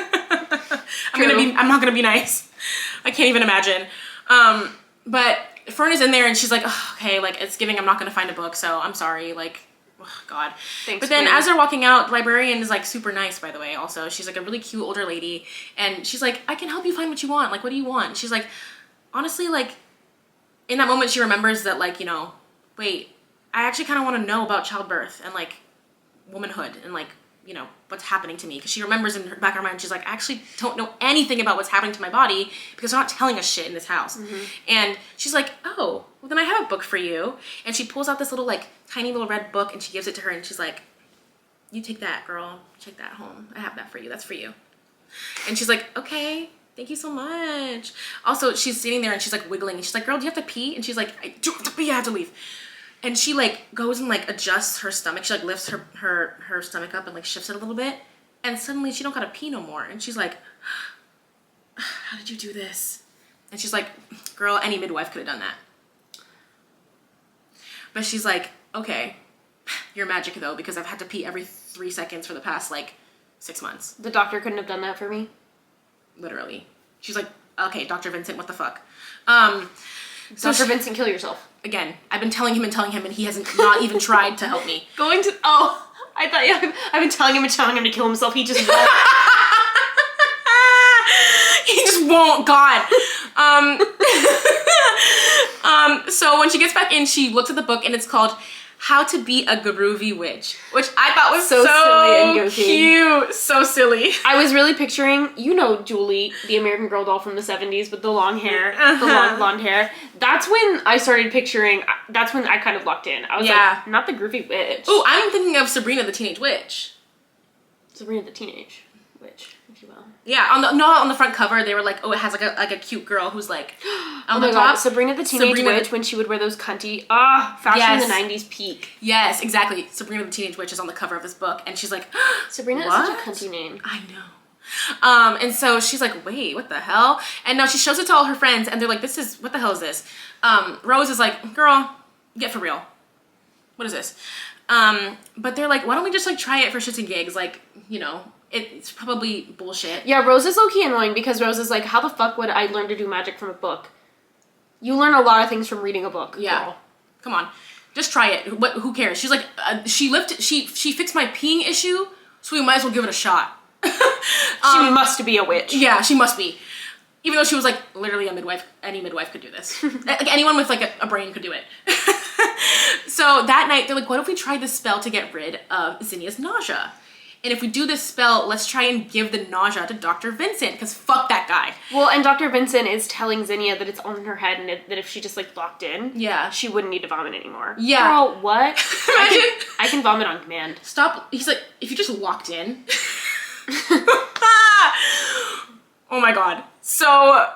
I'm not gonna be nice. I can't even imagine. But Fern is in there and she's like, oh, okay, like it's giving, I'm not gonna find a book, so I'm sorry, like, oh god. Thanks, but then Queen. as they're walking out, the librarian is like super nice, by the way, also. She's like a really cute older lady, and she's like, I can help you find what you want. Like, what do you want? And she's like, honestly, like, in that moment she remembers that, like, you know, wait, I actually kind of want to know about childbirth and like womanhood and like, you know, what's happening to me, because she remembers in her back of her mind, she's like, I actually don't know anything about what's happening to my body because they're not telling us shit in this house. And she's like, oh, well then I have a book for you. And she pulls out this little like tiny little red book and she gives it to her and she's like, you take that, girl, take that home. I have that for you. That's for you. And she's like, okay, thank you so much. Also, she's sitting there and she's like wiggling and she's like, girl, do you have to pee? And she's like, I do have to pee, I have to leave. And she like goes and like adjusts her stomach. She like lifts her stomach up and like shifts it a little bit. And suddenly she don't gotta pee no more. And she's like, how did you do this? And she's like, girl, any midwife could have done that. But she's like, okay, you're magic though, because I've had to pee every 3 seconds for the past like 6 months. The doctor couldn't have done that for me? Literally. She's like, okay, Dr. Vincent, what the fuck? So Dr. Vincent, kill yourself. Again, I've been telling him and he hasn't not even tried to help me. I thought I've been telling him to kill himself. He just won't. He just won't. God. So when she gets back in, she looks at the book and it's called How to Be a Groovy Witch, which I thought was so silly and goofy. Cute. So silly. I was really picturing, you know, Julie, the American Girl doll from the 70s with the long hair, the long blonde hair. That's when I started picturing, that's when I kind of locked in. I was like, not the groovy witch. Oh, I'm thinking of Sabrina the Teenage Witch. Sabrina the Teenage Witch, if you will. Yeah, on the front cover, they were like, oh, it has like a cute girl who's like on the top. Sabrina the Teenage Witch, when she would wear those cunty, fashion in the 90s peak. Yes, exactly. Sabrina the Teenage Witch is on the cover of this book, and she's like, Sabrina is such a cunty name. I know. And so she's like, wait, what the hell? And now she shows it to all her friends, and they're like, what the hell is this? Rose is like, girl, get for real. What is this? But they're like, why don't we just like try it for shits and gigs? Like, you know, it's probably bullshit. Yeah, Rose is low-key annoying because Rose is like, how the fuck would I learn to do magic from a book? You learn a lot of things from reading a book. Yeah. Girl. Come on. Just try it. Who cares? She's like, she fixed my peeing issue, so we might as well give it a shot. She must be a witch. Yeah, she must be. Even though she was like literally a midwife, any midwife could do this. Like anyone with like a brain could do it. So that night they're like, what if we tried this spell to get rid of Zinnia's nausea? And if we do this spell, let's try and give the nausea to Dr. Vincent, because fuck that guy. Well, and Dr. Vincent is telling Zinnia that it's on her head and that if she just like locked in, she wouldn't need to vomit anymore. Yeah. Girl, what? Imagine. I can vomit on command. Stop. He's like, if you just locked in. Oh my god. So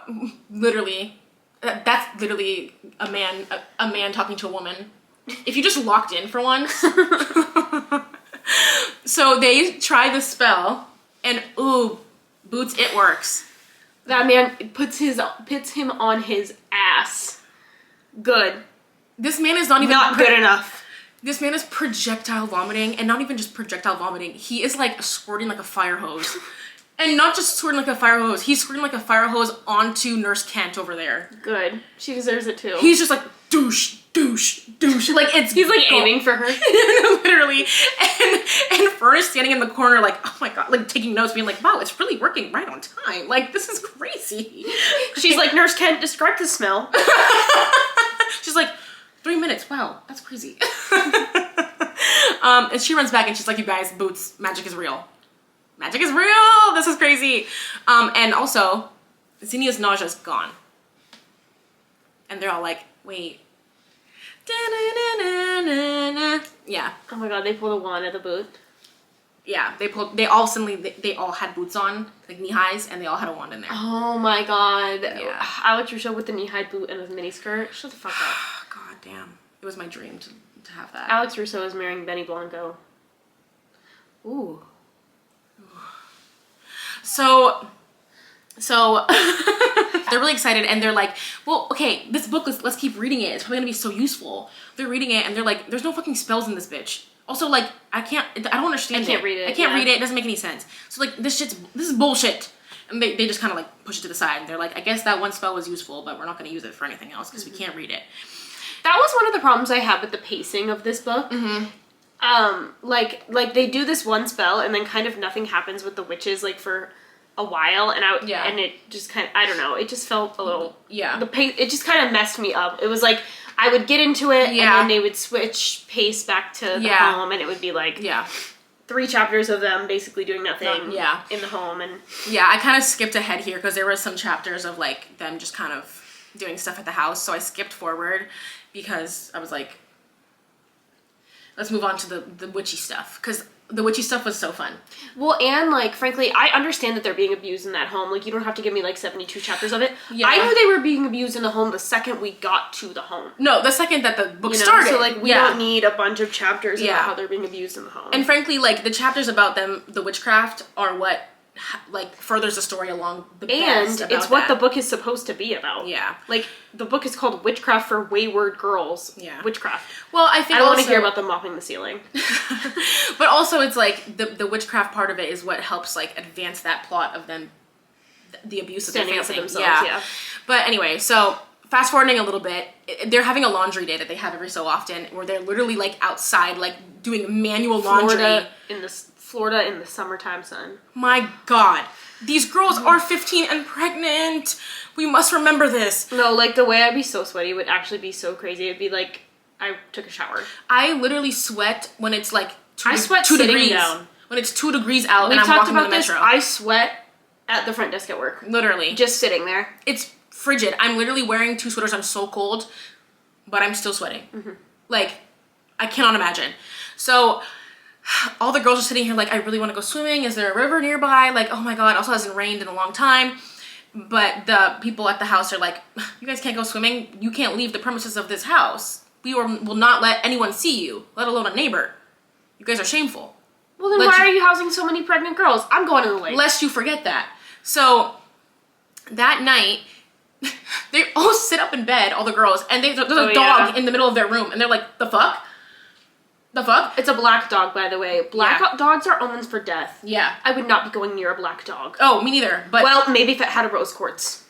literally, that's literally a man talking to a woman. If you just locked in for once. So they try the spell, and ooh, boots, it works. That man puts him on his ass. Good. This man is not even good enough. This man is projectile vomiting, and not even just projectile vomiting. He is like squirting like a fire hose. And not just squirting like a fire hose, he's squirting like a fire hose onto Nurse Kent over there. Good. She deserves it too. He's just like, douche, douche, douche. Like, he's like aiming for her. Literally. And Fern is standing in the corner like, oh my god, like taking notes, being like, wow, it's really working right on time. Like, this is crazy. She's like, Nurse Kent, describe the smell. She's like, 3 minutes, wow, that's crazy. And she runs back and she's like, you guys, Boots, magic is real. Magic is real! This is crazy. And also, Zinnia's nausea is gone. And they're all like, wait. Da-na-na-na-na-na. Yeah. Oh my god, they pulled a wand at the boot. Yeah, they all had boots on, like knee highs, and they all had a wand in there. Oh my god. Yeah. Alex Russo with the knee-high boot and a mini skirt. Shut the fuck up. God damn. It was my dream to have that. Alex Russo is marrying Benny Blanco. Ooh. So they're really excited, and they're like, well, okay, this book, let's keep reading it. It's probably gonna be so useful. They're reading it, and they're like, there's no fucking spells in this bitch. Also, like, I don't understand it. I can't read it. I can't read it. It doesn't make any sense. So, like, this is bullshit. And they just kind of, like, push it to the side. And they're like, I guess that one spell was useful, but we're not going to use it for anything else because we can't read it. That was one of the problems I had with the pacing of this book. Like they do this one spell, and then kind of nothing happens with the witches, like, for a while. And it just kind of, I don't know, it just felt a little... Yeah. The pace, it just kind of messed me up. It was like... I would get into it, and then they would switch pace back to the home, and it would be like 3 chapters of them basically doing nothing in the home. And yeah, I kind of skipped ahead here because there were some chapters of like them just kind of doing stuff at the house, so I skipped forward because I was like, let's move on to the witchy stuff, because the witchy stuff was so fun. Well, and, like, frankly, I understand that they're being abused in that home. Like, you don't have to give me, like, 72 chapters of it. Yeah. I knew they were being abused in the home the second we got to the home. No, the second that the book started. So, like, we don't need a bunch of chapters about how they're being abused in the home. And frankly, like, the chapters about them, the witchcraft, are what, like, furthers the story along the best. And it's what the book is supposed to be about. Yeah. Like, the book is called Witchcraft for Wayward Girls. Yeah. Witchcraft. Well, I think I don't want to hear about them mopping the ceiling. But also, it's like, the witchcraft part of it is what helps, like, advance that plot of them, the abuse that they're facing. Standing up for themselves, yeah. But anyway, so, fast forwarding a little bit, they're having a laundry day that they have every so often, where they're literally, like, outside, like, doing manual laundry. Florida in the summertime sun. My God. These girls are 15 and pregnant. We must remember this. No, like, the way I'd be so sweaty would actually be so crazy. It'd be like I took a shower. I literally sweat when it's like 2 sitting degrees. Down. When it's 2 degrees out and I'm walking in the metro. I sweat at the front desk at work. Literally. Just sitting there. It's frigid. I'm literally wearing 2 sweaters. I'm so cold, but I'm still sweating. Mm-hmm. Like, I cannot imagine. So... all the girls are sitting here like, I really want to go swimming. Is there a river nearby? Like, oh my God, it also hasn't rained in a long time. But the people at the house are like, you guys can't go swimming. You can't leave the premises of this house. We will not let anyone see you, let alone a neighbor. You guys are shameful. Well, then why are you housing so many pregnant girls? I'm going in the lake. Lest you forget that. So that night, they all sit up in bed, all the girls, and there's a dog in the middle of their room. And they're like, the fuck? The fuck? It's a black dog, by the way. Black dogs are omens for death. Yeah. I would not be going near a black dog. Oh, me neither. But well, maybe if it had a rose quartz.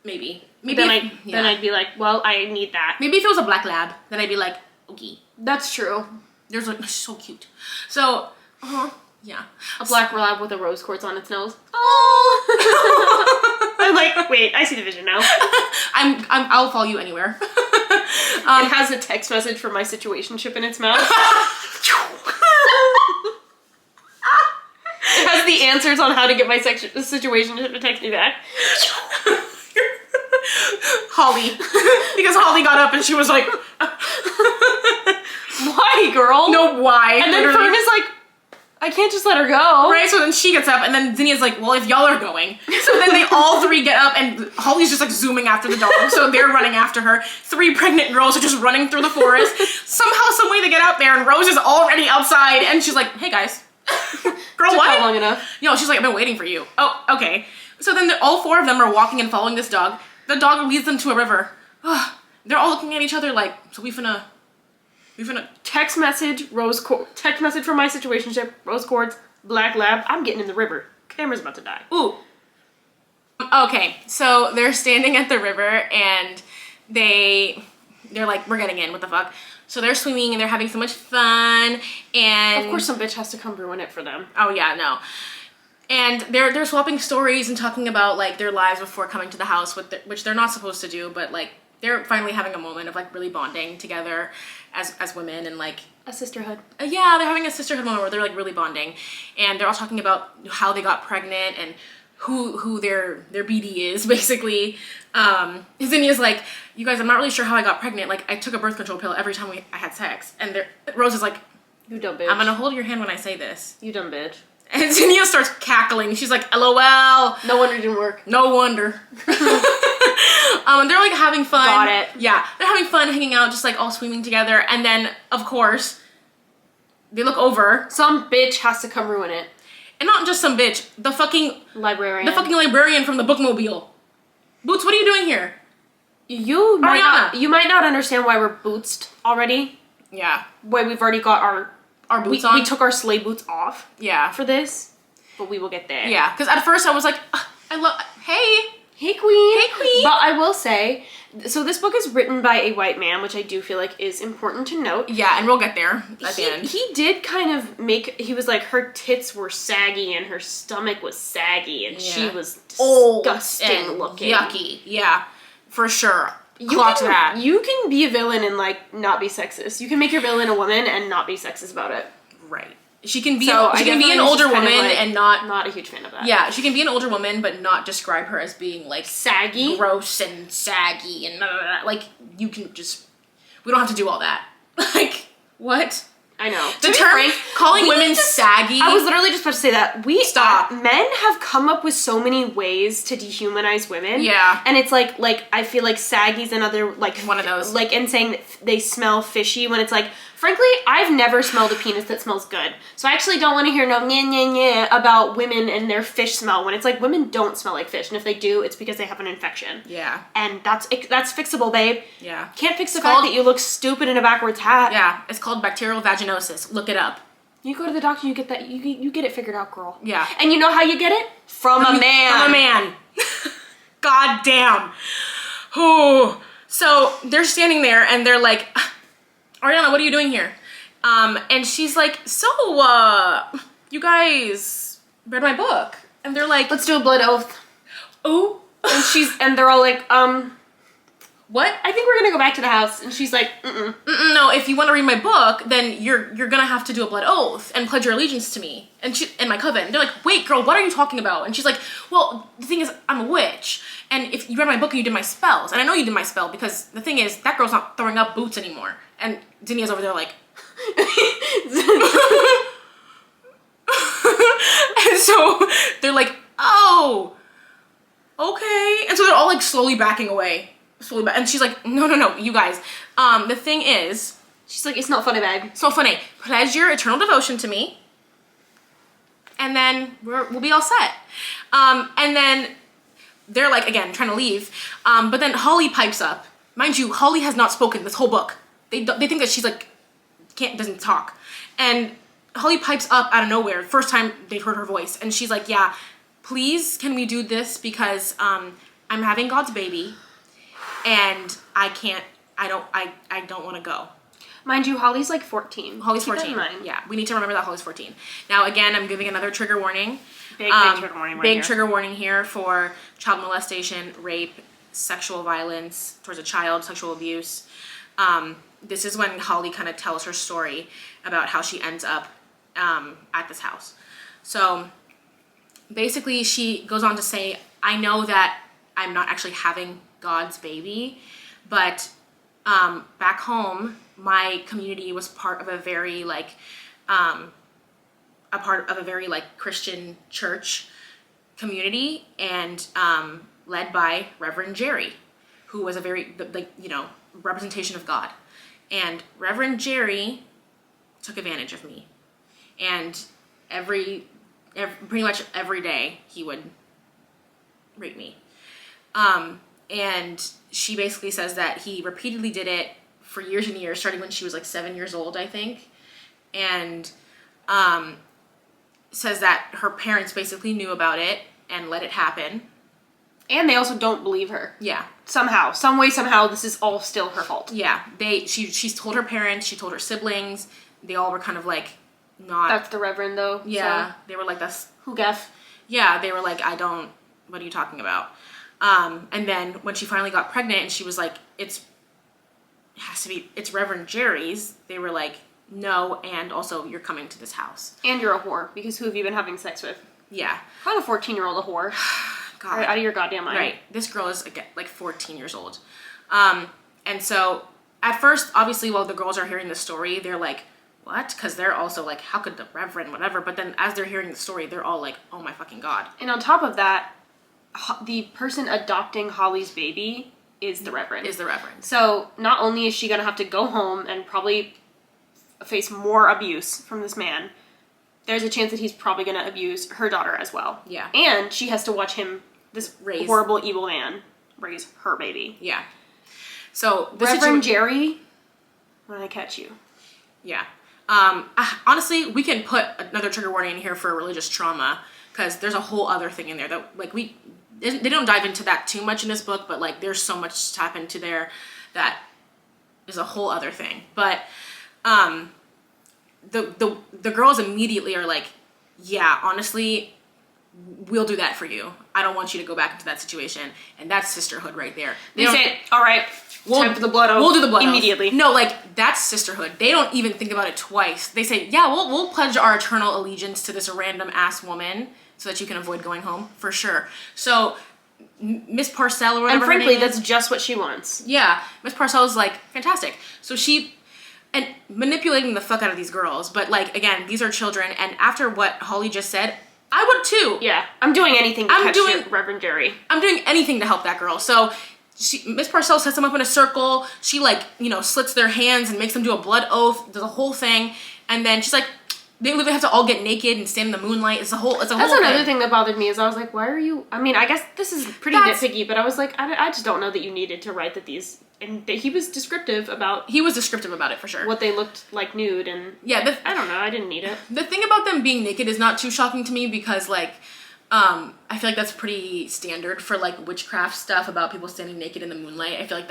Maybe. Then I'd be like, well, I need that. Maybe if it was a black lab, then I'd be like, okay. That's true. There's like, so cute. So, yeah. A black lab with a rose quartz on its nose. Oh. I'm like, wait, I see the vision now. I'll follow you anywhere. It has a text message from my situationship in its mouth. It has the answers on how to get my situationship to text me back. Holly. Because Holly got up and she was like... why, girl? No, why? And then Fern is like, I can't just let her go. Right, so then she gets up, and then Zinnia's like, well, if y'all are going. So then they all 3 get up, and Holly's just like zooming after the dog, so they're running after her. 3 pregnant girls are just running through the forest. Somehow, some way they get out there, and Rose is already outside, and she's like, hey guys. Girl, what? Took long enough. Yo, she's like, I've been waiting for you. Oh, okay. So then all 4 of them are walking and following this dog. The dog leads them to a river. They're all looking at each other like, so we finna text message from my situationship, rose quartz, black lab. I'm getting in the river. Cameron's about to die. Ooh. Okay, so they're standing at the river and they're like, we're getting in, what the fuck? So they're swimming and they're having so much fun, and of course some bitch has to come ruin it for them. Oh yeah, no. And they're swapping stories and talking about like their lives before coming to the house, which they're not supposed to do, but like they're finally having a moment of like really bonding together as women, and like a sisterhood. Yeah, they're having a sisterhood moment where they're like really bonding, and they're all talking about how they got pregnant and who their BD is basically. Zinnia's like, you guys, I'm not really sure how I got pregnant. Like I took a birth control pill every time I had sex, and Rose is like, You dumb bitch. I'm gonna hold your hand when I say this. You dumb bitch. And Zinnia starts cackling. She's like, LOL. No wonder it didn't work. No wonder. And they're like having fun. Got it. Yeah, they're having fun hanging out, just like all swimming together. And then, of course, they look over. Some bitch has to come ruin it. And not just some bitch, the fucking librarian from the bookmobile. Boots, what are you doing here? You might not understand why we're bootsed already. Yeah. Why we've already got our boots on. We took our sleigh boots off. Yeah. For this, but we will get there. Yeah, because at first I was like, Hey queen. Hey queen. But I will say, so this book is written by a white man, which I do feel like is important to note. Yeah, and we'll get there at the end. He did kind of he was like, her tits were saggy and her stomach was saggy and she was disgusting looking. Yucky. Yeah, for sure. You can be a villain and like not be sexist. You can make your villain a woman and not be sexist about it. Right. She can be an older woman and not a huge fan of that. Yeah, she can be an older woman but not describe her as being like saggy, gross and saggy and blah, blah, blah. Like we don't have to do all that. Like what? I know. The term calling women saggy. I was literally just about to say that. Men have come up with so many ways to dehumanize women. Yeah. And it's like I feel like saggy's another like one of those. Like and saying that they smell fishy when it's like, frankly, I've never smelled a penis that smells good. So I actually don't want to hear no nyeh about women and their fish smell when it's like women don't smell like fish, and if they do, it's because they have an infection. Yeah. And that's fixable, babe. Yeah. Can't fix the fact that you look stupid in a backwards hat. Yeah. It's called bacterial vaginosis. Look it up. You go to the doctor, you get that, you get it figured out, girl. Yeah. And you know how you get it? From a man. From a man. God damn. Oh. So they're standing there and they're like, Ariana, what are you doing here? And she's like, so, you guys read my book? And they're like, let's do a blood oath. Oh. And they're all like, what? I think we're gonna go back to the house. And she's like, no, if you want to read my book, then you're gonna have to do a blood oath and pledge your allegiance to me and my coven. They're like, wait, girl, what are you talking about? And she's like, well, the thing is, I'm a witch. And if you read my book and you did my spells, and I know you did my spell because the thing is, that girl's not throwing up boots anymore. And Zinnia's over there like, and so they're like, oh, okay. And so they're all like slowly backing away. And she's like, no, you guys. The thing is, she's like, it's not funny, babe. It's not funny. Pledge your eternal devotion to me. And then we'll be all set. And then they're like, again, trying to leave. But then Holly pipes up. Mind you, Holly has not spoken this whole book. They think that she's like, doesn't talk. And Holly pipes up out of nowhere. First time they've heard her voice. And she's like, yeah, please can we do this because I'm having God's baby. And I don't want to go. Mind you, Holly's like 14. Holly's 14. Keep that in mind. Yeah, we need to remember that Holly's 14. Now, again, I'm giving another trigger warning. Big trigger warning. Big trigger warning here for child molestation, rape, sexual violence towards a child, sexual abuse. This is when Holly kind of tells her story about how she ends up at this house. So basically, she goes on to say, I know that I'm not actually having God's baby, but back home, my community was part of a very Christian church community, and led by Reverend Jerry, who was a very representation of God. And Reverend Jerry took advantage of me, and every pretty much every day he would rape me. And she basically says that he repeatedly did it for years and years, starting when she was like 7 years old, I think. And says that her parents basically knew about it and let it happen. And they also don't believe her. Yeah. Somehow, this is all still her fault. Yeah. She's told her parents, she told her siblings. They all were kind of like, not. That's the Reverend though. Yeah. So. They were like, that's. Who gaff? Yeah. They were like, what are you talking about? And then when she finally got pregnant and she was like, it's Reverend Jerry's, they were like, no, and also you're coming to this house. And you're a whore, because who have you been having sex with? Yeah. Call a 14-year-old a whore. God. Out of your goddamn mind. Right. This girl is like 14 years old. And so at first, obviously, while the girls are hearing the story, they're like, what? Because they're also like, how could the Reverend, whatever. But then as they're hearing the story, they're all like, oh my fucking God. And on top of that, the person adopting Holly's baby is the Reverend. So not only is she going to have to go home and probably face more abuse from this man, there's a chance that he's probably going to abuse her daughter as well. Yeah. And she has to watch him, this horrible, evil man, raise her baby. Yeah. So Reverend Jerry, when I catch you. Yeah. Honestly, we can put another trigger warning in here for religious trauma, because there's a whole other thing in there that like they don't dive into that too much in this book, but like there's so much to tap into there that is a whole other thing. But the girls immediately are like, yeah, honestly, we'll do that for you. I don't want you to go back into that situation. And that's sisterhood right there. They say, all right, time for the blood oath. We'll do the blood immediately. Oath. No, like, that's sisterhood. They don't even think about it twice. They say, yeah, we'll pledge our eternal allegiance to this random ass woman so that you can avoid going home, for sure. So Miss Parcell or whatever. And frankly, that's just what she wants. Yeah, Miss Parcell is like, fantastic. So and manipulating the fuck out of these girls. But like, again, these are children. And after what Holly just said, I would too. Yeah, I'm doing anything to catch Reverend Jerry. I'm doing anything to help that girl. So Miss Parcell sets them up in a circle. She like, slits their hands and makes them do a blood oath. Does a whole thing. And then she's like, they literally have to all get naked and stand in the moonlight. It's a whole That's another thing that bothered me is I was like, why are you... I mean, I guess this is pretty nitpicky, but I was like, I just don't know that you needed to write that these... And he was descriptive about... He was descriptive about it, for sure. What they looked like nude, and... Yeah, I don't know, I didn't need it. The thing about them being naked is not too shocking to me because, like, I feel like that's pretty standard for, like, witchcraft stuff about people standing naked in the moonlight. I feel like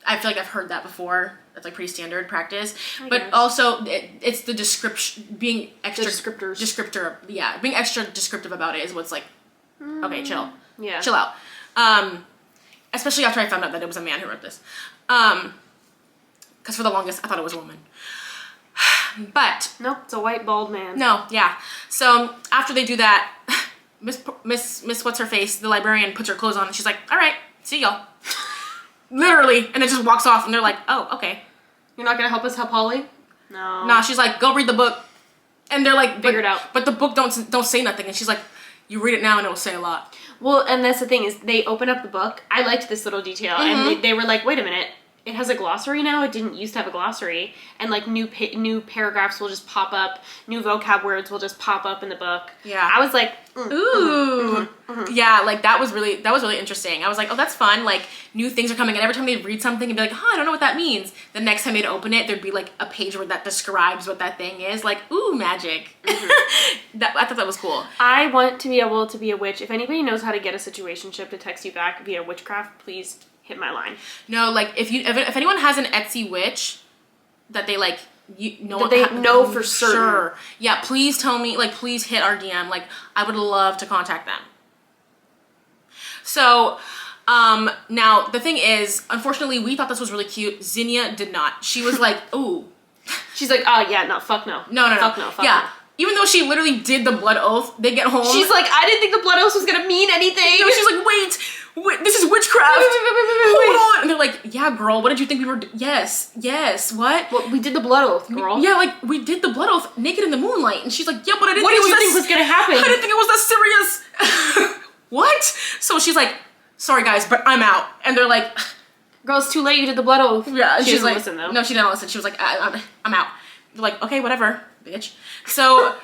I've heard that before. That's like pretty standard practice. But also, it's the description, being extra... Descriptor. Yeah, being extra descriptive about it is what's like, okay, chill. Yeah. Chill out. Especially after I found out that it was a man who wrote this. Because for the longest, I thought it was a woman. But... Nope, it's a white, bald man. No, yeah. So, after they do that, Miss What's-Her-Face, the librarian, puts her clothes on, and she's like, all right, see y'all. Literally, and then just walks off, and they're like, oh, okay. You're not gonna help us help Holly? No. Nah, she's like, go read the book. And they're like, figure it out. But the book don't say nothing, and she's like, you read it now and it will say a lot. Well, and that's the thing is they open up the book. I liked this little detail, and they were like, wait a minute. It has a glossary now. It didn't used to have a glossary, and like new paragraphs will just pop up. New vocab words will just pop up in the book. Yeah, I was like, ooh, yeah, like that was really interesting. I was like, oh, that's fun. Like new things are coming, and every time they'd read something and be like, I don't know what that means. The next time they'd open it, there'd be like a page where that describes what that thing is. Like, ooh, magic. I thought that was cool. I want to be able to be a witch. If anybody knows how to get a situationship to text you back via witchcraft, please hit my line. No, like if anyone has an Etsy witch that they like, know for certain. Sure. Yeah, please tell me, like, please hit our DM. Like, I would love to contact them. So, now the thing is, unfortunately, we thought this was really cute. Zinnia did not. She was like, ooh. She's like, oh yeah, no, fuck no. No. Fuck no. Yeah. No. Even though she literally did the blood oath, they get home. She's like, I didn't think the blood oath was gonna mean anything. No, she's like, wait, this is witchcraft. Hold on. And they're like, yeah, girl, what did you think we were Yes, what? Well, we did the blood oath, girl. Yeah, like, we did the blood oth naked in the moonlight. And she's like, yeah, but I didn't think it was gonna happen? I didn't think it was that serious. What? So she's like, sorry guys, but I'm out. And they're like, girl, it's too late, you did the blood oath. Yeah, she's like, listen though. No, she didn't listen. She was like, I'm out. They're like, okay, whatever, bitch. So,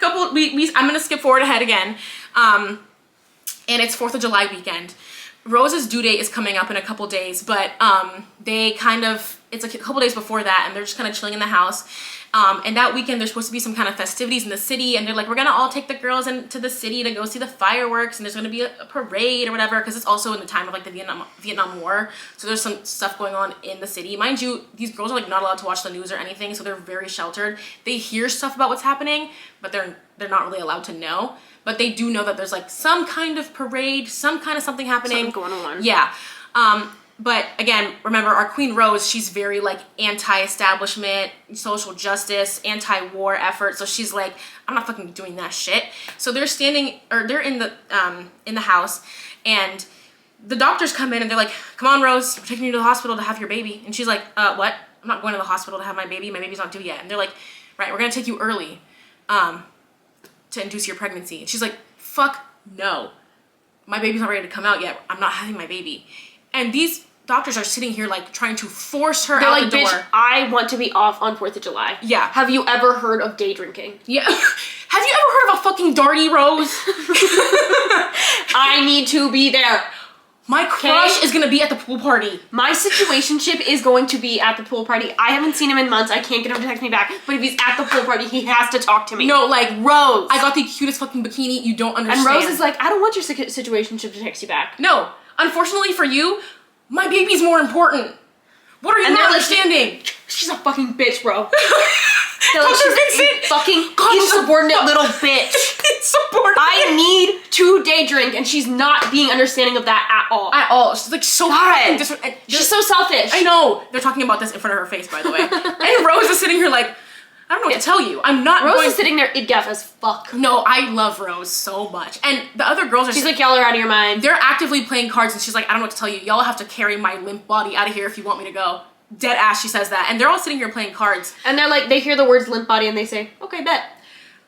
I'm gonna skip forward ahead again. And it's 4th of July weekend. Rose's due date is coming up in a couple days, but it's a couple days before that, and they're just kind of chilling in the house. And that weekend, there's supposed to be some kind of festivities in the city, and they're like, we're gonna all take the girls into the city to go see the fireworks, and there's gonna be a parade or whatever, because it's also in the time of like the Vietnam War, so there's some stuff going on in the city. Mind you, these girls are like not allowed to watch the news or anything, so they're very sheltered. They hear stuff about what's happening, but they're not really allowed to know. But they do know that there's like some kind of parade, some kind of something happening. Something going on. Yeah. But again, remember our Queen Rose, she's very like anti-establishment, social justice, anti-war effort. So she's like, I'm not fucking doing that shit. So they're in the house, and the doctors come in and they're like, come on, Rose, we're taking you to the hospital to have your baby. And she's like, what? I'm not going to the hospital to have my baby. My baby's not due yet. And they're like, right, we're going to take you early to induce your pregnancy. And she's like, fuck no. My baby's not ready to come out yet. I'm not having my baby. And these doctors are sitting here like trying to force her out the door. Bitch, I want to be off on 4th of July. Yeah. Have you ever heard of day drinking? Yeah. Have you ever heard of a fucking darty, Rose? I need to be there. My crush is gonna be at the pool party. My situationship is going to be at the pool party. I haven't seen him in months. I can't get him to text me back. But if he's at the pool party, he has to talk to me. No, like, Rose, I got the cutest fucking bikini. You don't understand. And Rose is like, I don't want your situationship to text you back. No. Unfortunately for you, my baby's more important. What are you not understanding? Like, she's a fucking bitch, bro. They're like, she's a fucking insubordinate little bitch. Insubordinate. I need to day drink, and she's not being understanding of that at all. At all. She's like so fucking she's so selfish. I know. They're talking about this in front of her face, by the way. And Rose is sitting here like, I don't know what to tell you. I'm not Rose is sitting there idgaff as fuck. No, I love Rose so much. And the other girls are... She's like, y'all are out of your mind. They're actively playing cards, and she's like, I don't know what to tell you. Y'all have to carry my limp body out of here if you want me to go. Dead ass, she says that. And they're all sitting here playing cards. And they're like, they hear the words limp body, and they say, okay, bet.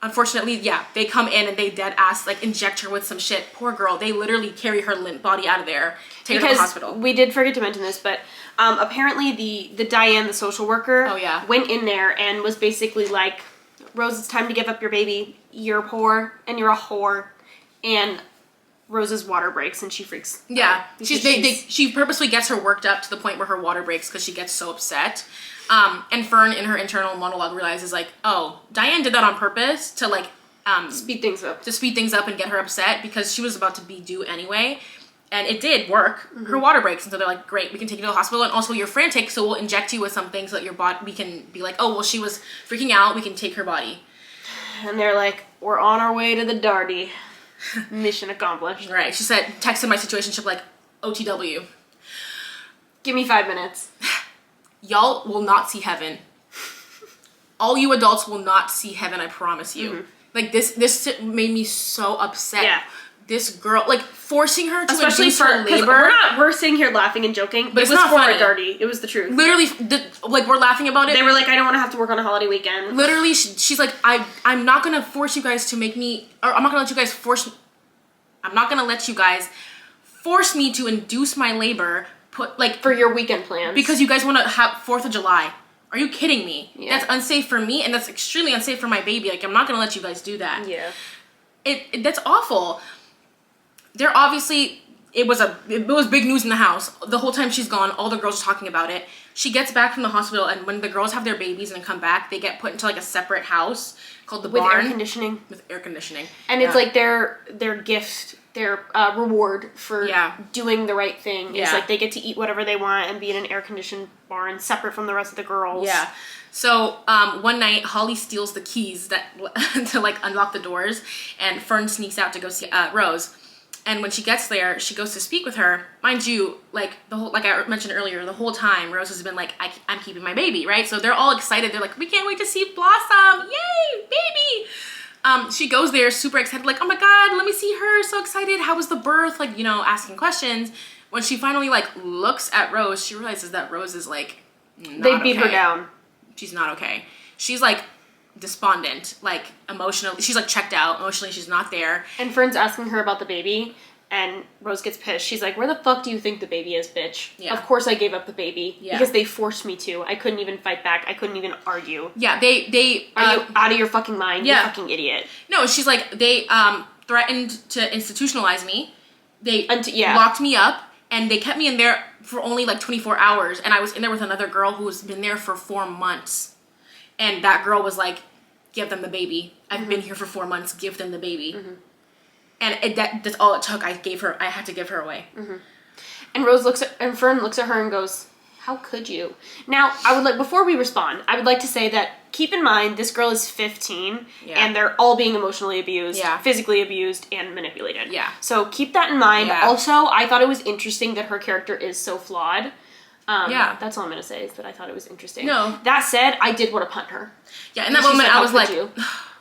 Unfortunately, yeah, they come in and they dead ass, like, inject her with some shit. Poor girl. They literally carry her limp body out of there, take her to the hospital. We did forget to mention this, but apparently the Diane, the social worker, went in there and was basically like, Rose, it's time to give up your baby. You're poor and you're a whore. And Rose's water breaks and she freaks. Yeah, she purposely gets her worked up to the point where her water breaks because she gets so upset. And Fern, in her internal monologue, realizes like, oh, Diane did that on purpose to like speed things up. To speed things up and get her upset because she was about to be due anyway. And it did work. Mm-hmm. Her water breaks, and so they're like, great, we can take you to the hospital, and also you're frantic, so we'll inject you with something so that your body, we can be like, oh, well, she was freaking out, we can take her body. And they're like, we're on our way to the Darty. Mission accomplished. Right, she said, texted my situationship like, OTW. Give me 5 minutes. Y'all will not see heaven. All you adults will not see heaven, I promise you. Mm-hmm. Like, this made me so upset. Yeah. This girl, like, forcing her to induce her labor. We're sitting here laughing and joking, but it was not funny. Darty. It was the truth. Literally, like, we're laughing about it. They were like, I don't want to have to work on a holiday weekend. Literally, she's like, I'm not going to force you guys to make me, or I'm not going to let you guys force me to induce my labor, for your weekend plans. Because you guys want to have 4th of July. Are you kidding me? Yeah. That's unsafe for me, and that's extremely unsafe for my baby. Like, I'm not going to let you guys do that. Yeah. That's awful. They're obviously, it was big news in the house. The whole time she's gone, all the girls are talking about it. She gets back from the hospital, and when the girls have their babies and come back, they get put into like a separate house called the barn. With air conditioning. With air conditioning. And it's like their gift, their reward for doing the right thing. It's like they get to eat whatever they want and be in an air conditioned barn separate from the rest of the girls. Yeah. So one night, Holly steals the keys to like unlock the doors, and Fern sneaks out to go see Rose. And when she gets there, she goes to speak with her. Mind you, like I mentioned earlier, the whole time Rose has been like, I'm keeping my baby, right? So they're all excited. They're like, we can't wait to see Blossom. Yay, baby. She goes there super excited, like, oh my God, let me see her. So excited. How was the birth? Like, you know, asking questions. When she finally like looks at Rose, she realizes that Rose is like, they beat her down. She's not okay. She's like despondent, like emotionally. She's like checked out. Emotionally, she's not there. And Fern's asking her about the baby, and Rose gets pissed. She's like, where the fuck do you think the baby is, bitch? Yeah. Of course I gave up the baby. Yeah. Because they forced me to. I couldn't even fight back. I couldn't even argue. Yeah, they Are you out of your fucking mind? Yeah. You fucking idiot. No, she's like, they threatened to institutionalize me. They locked me up, and they kept me in there for only like 24 hours, and I was in there with another girl who's been there for 4 months. And that girl was like, give them the baby. I've been here for 4 months. Give them the baby. Mm-hmm. And that's all it took. I had to give her away. Mm-hmm. And Fern looks at her and goes, how could you? Now, I would like, before we respond, I would like to say that keep in mind, this girl is 15 and they're all being emotionally abused, physically abused, and manipulated. Yeah. So keep that in mind. Yeah. Also, I thought it was interesting that her character is so flawed. That's all I'm gonna say is that I thought it was interesting. No. That said, I did want to punt her. Yeah, in that moment I was like,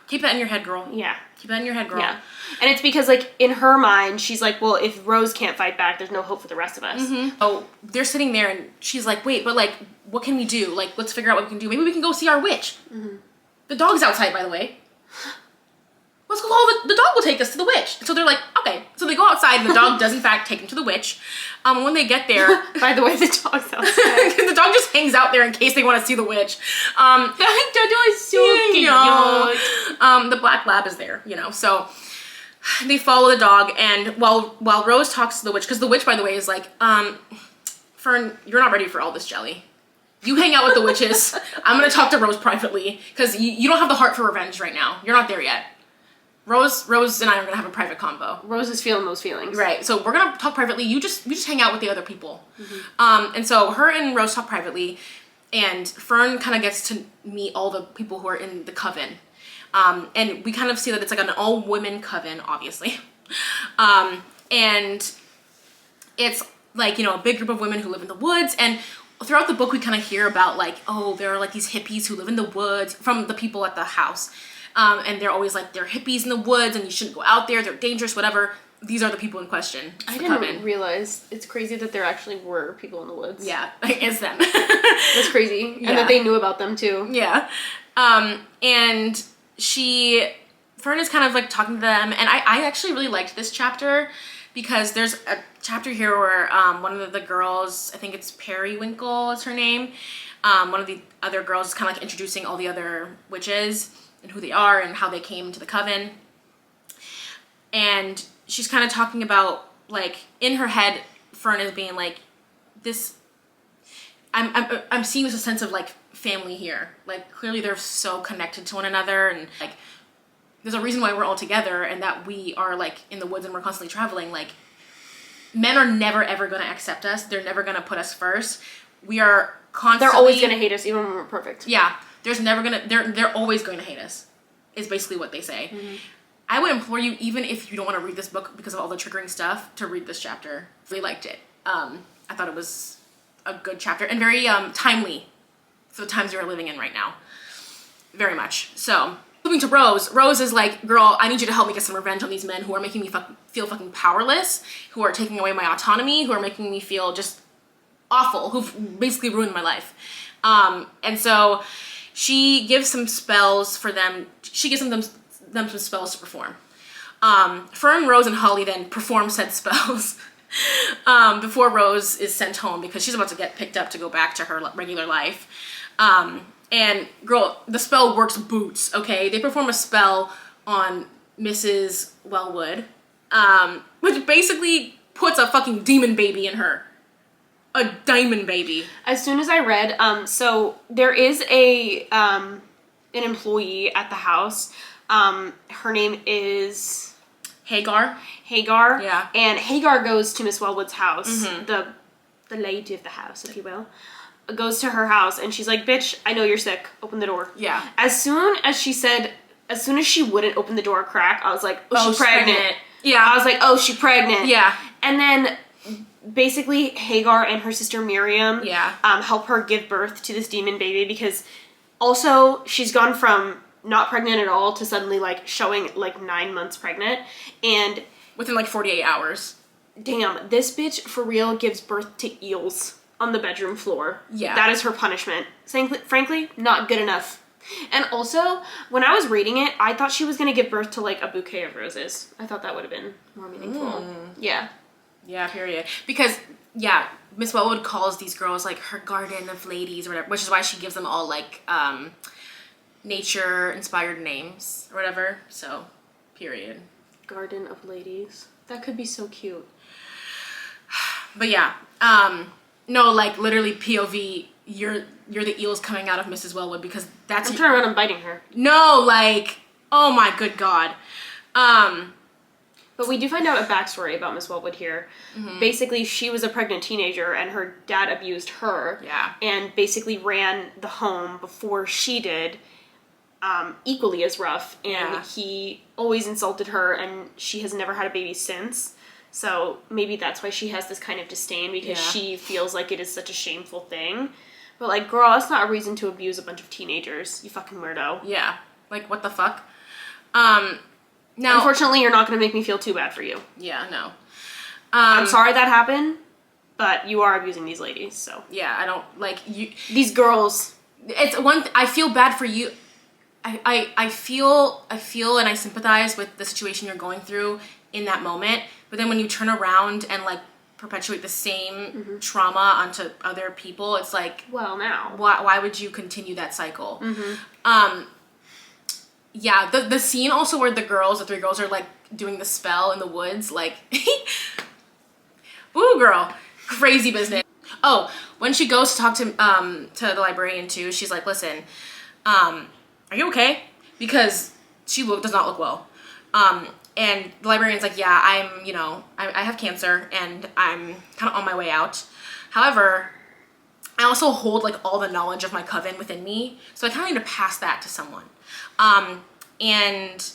keep that in your head, girl. Yeah. Keep that in your head, girl. Yeah. And it's because, like, in her mind, she's like, well, if Rose can't fight back, there's no hope for the rest of us. Oh, they're sitting there and she's like, wait, but like, what can we do? Like, let's figure out what we can do. Maybe we can go see our witch. The dog's outside, by the way. Let's go call the dog will take us to the witch. So they're like, okay. So they go outside and the dog does in fact take them to the witch. When they get there, by the way, the dog's outside. The dog just hangs out there in case they want to see the witch. The dog is so cute. The black lab is there, you know. So they follow the dog, and while Rose talks to the witch, because the witch, by the way, is like, Fern, you're not ready for all this jelly. You hang out with the witches. I'm gonna talk to Rose privately because you don't have the heart for revenge right now. You're not there yet. Rose and I are gonna have a private convo. Rose is feeling those feelings. Right. So we're gonna talk privately. You just hang out with the other people. And so her and Rose talk privately, and Fern kind of gets to meet all the people who are in the coven. And we kind of see that it's like an all-women coven, obviously. And it's like, you know, a big group of women who live in the woods. And throughout the book, we kind of hear about like, oh, there are like these hippies who live in the woods from the people at the house. And they're always like, they're hippies in the woods and you shouldn't go out there. They're dangerous, whatever. These are the people in question. I didn't realize. It's crazy that there actually were people in the woods. Yeah, it's them. That's crazy. Yeah. And that they knew about them too. Yeah. And Fern is kind of like talking to them. And I actually really liked this chapter because there's a chapter here where one of the girls, I think it's Periwinkle is her name. One of the other girls is kind of like introducing all the other witches and who they are and how they came to the coven. And she's kind of talking about, like, in her head, Fern is being like, this, I'm seeing this a sense of, like, family here. Like, clearly they're so connected to one another, and, like, there's a reason why we're all together and that we are, like, in the woods and we're constantly traveling. Like, men are never, ever going to accept us. They're never going to put us first. We are constantly... They're always going to hate us, even when we're perfect. Yeah. They're always going to hate us, is basically what they say. I would implore you, even if you don't want to read this book because of all the triggering stuff, to read this chapter. Really liked it. I thought it was a good chapter and very timely for the times we're living in right now. Very much. So, moving to Rose. Rose is like, girl, I need you to help me get some revenge on these men who are making me feel fucking powerless, who are taking away my autonomy, who are making me feel just awful, who've basically ruined my life. And so she gives some spells for them. She gives them some spells to perform. Fern, Rose, and Holly then perform said spells before Rose is sent home because she's about to get picked up to go back to her regular life. And girl, the spell works boots, okay? They perform a spell on Mrs. Wellwood, which basically puts a fucking demon baby in her. A diamond baby. As soon as I read, so there is an employee at the house. Her name is Hagar. Yeah. And Hagar goes to Miss Wellwood's house. The lady of the house, if you will, goes to her house and she's like, bitch, I know you're sick. Open the door. Yeah. As soon as she wouldn't open the door a crack, I was like, oh, she's pregnant. Yeah. I was like, oh, she's pregnant. Yeah. And then basically Hagar and her sister Miriam help her give birth to this demon baby because also she's gone from not pregnant at all to suddenly like showing like 9 months pregnant, and within like 48 hours. Damn, this bitch for real gives birth to eels on the bedroom floor. Yeah. That is her punishment. Frankly, not good enough. And also, when I was reading it, I thought she was gonna give birth to like a bouquet of roses. I thought that would have been more meaningful. Yeah. Yeah, period. Because, yeah, Miss Wellwood calls these girls, like, her garden of ladies or whatever, which is why she gives them all, like, nature-inspired names or whatever. So, period. Garden of ladies. That could be so cute. But, yeah. No, like, literally POV, you're the eels coming out of Mrs. Wellwood because that's... I'm turning around and biting her. No, like, oh my good God. But we do find out a backstory about Miss Wellwood here. Basically, she was a pregnant teenager and her dad abused her. Yeah. And basically ran the home before she did, equally as rough. And he always insulted her and she has never had a baby since. So maybe that's why she has this kind of disdain because she feels like it is such a shameful thing. But like, girl, that's not a reason to abuse a bunch of teenagers. You fucking weirdo. Yeah. Like, what the fuck? Now, unfortunately, you're not going to make me feel too bad for you. Yeah, no. I'm sorry that happened, but you are abusing these ladies, so. Yeah, I don't, like, you... These girls. It's I feel bad for you. I feel and I sympathize with the situation you're going through in that moment, but then when you turn around and, like, perpetuate the same trauma onto other people, it's like... Well, now. Why would you continue that cycle? Yeah, the scene also where the 3 girls are, like, doing the spell in the woods, like... Ooh, girl. Crazy business. Oh, when she goes to talk to the librarian, too, she's like, listen, are you okay? Because she does not look well. And the librarian's like, yeah, I'm, you know, I have cancer, and I'm kind of on my way out. However... I also hold, like, all the knowledge of my coven within me, so I kind of need to pass that to someone. And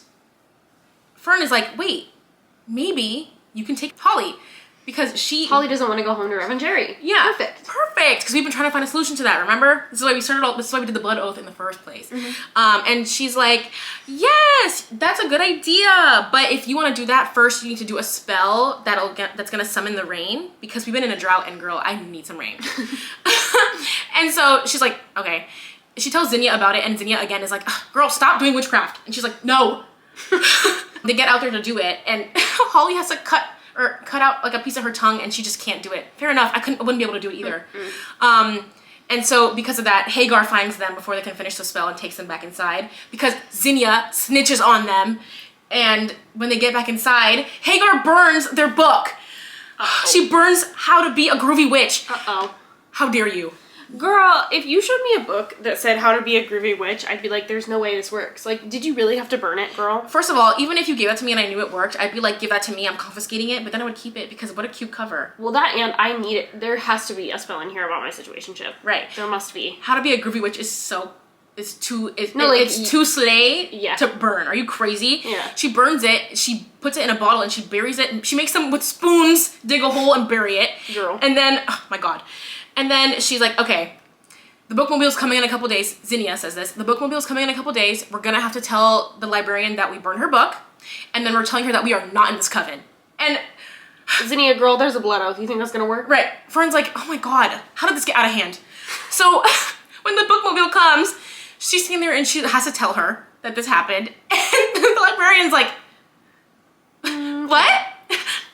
Fern is like, wait, maybe you can take Holly, because Holly doesn't want to go home to Rev and Jerry. Yeah. Perfect. Because we've been trying to find a solution to that, remember? This is why this is why we did the blood oath in the first place. And she's like, yes, that's a good idea, but if you want to do that first, you need to do a spell that's going to summon the rain, because we've been in a drought, and girl, I need some rain. And so she's like, okay. She tells Zinnia about it, and Zinnia again is like, girl, stop doing witchcraft. And she's like, no. They get out there to do it, and Holly has to cut out, like, a piece of her tongue, and she just can't do it. Fair enough. I wouldn't be able to do it either. And so because of that, Hagar finds them before they can finish the spell and takes them back inside, because Zinnia snitches on them, and when they get back inside, Hagar burns their book. She burns How to Be a Groovy Witch. How dare you? Girl, if you showed me a book that said How to Be a Groovy Witch, I'd be like, there's no way this works. Like, did you really have to burn it, girl? First of all, even if you gave that to me and I knew it worked, I'd be like, give that to me, I'm confiscating it, but then I would keep it because what a cute cover. Well, that, and I need it. There has to be a spell in here about my situationship. Right. There must be. How to Be a Groovy Witch is so... It's too slay to burn. Are you crazy? Yeah. She burns it, she puts it in a bottle, and she buries it, and she makes them with spoons dig a hole and bury it. Girl. And then, oh my god. And then she's like, okay, the bookmobile's coming in a couple days. Zinnia says this. The bookmobile's coming in a couple days. We're gonna have to tell the librarian that we burned her book, and then we're telling her that we are not in this coven. And Zinnia, girl, there's a blood oath. You think that's gonna work? Right. Fern's like, oh my god, how did this get out of hand? So when the bookmobile comes, she's sitting there and she has to tell her that this happened. And the librarian's like, what?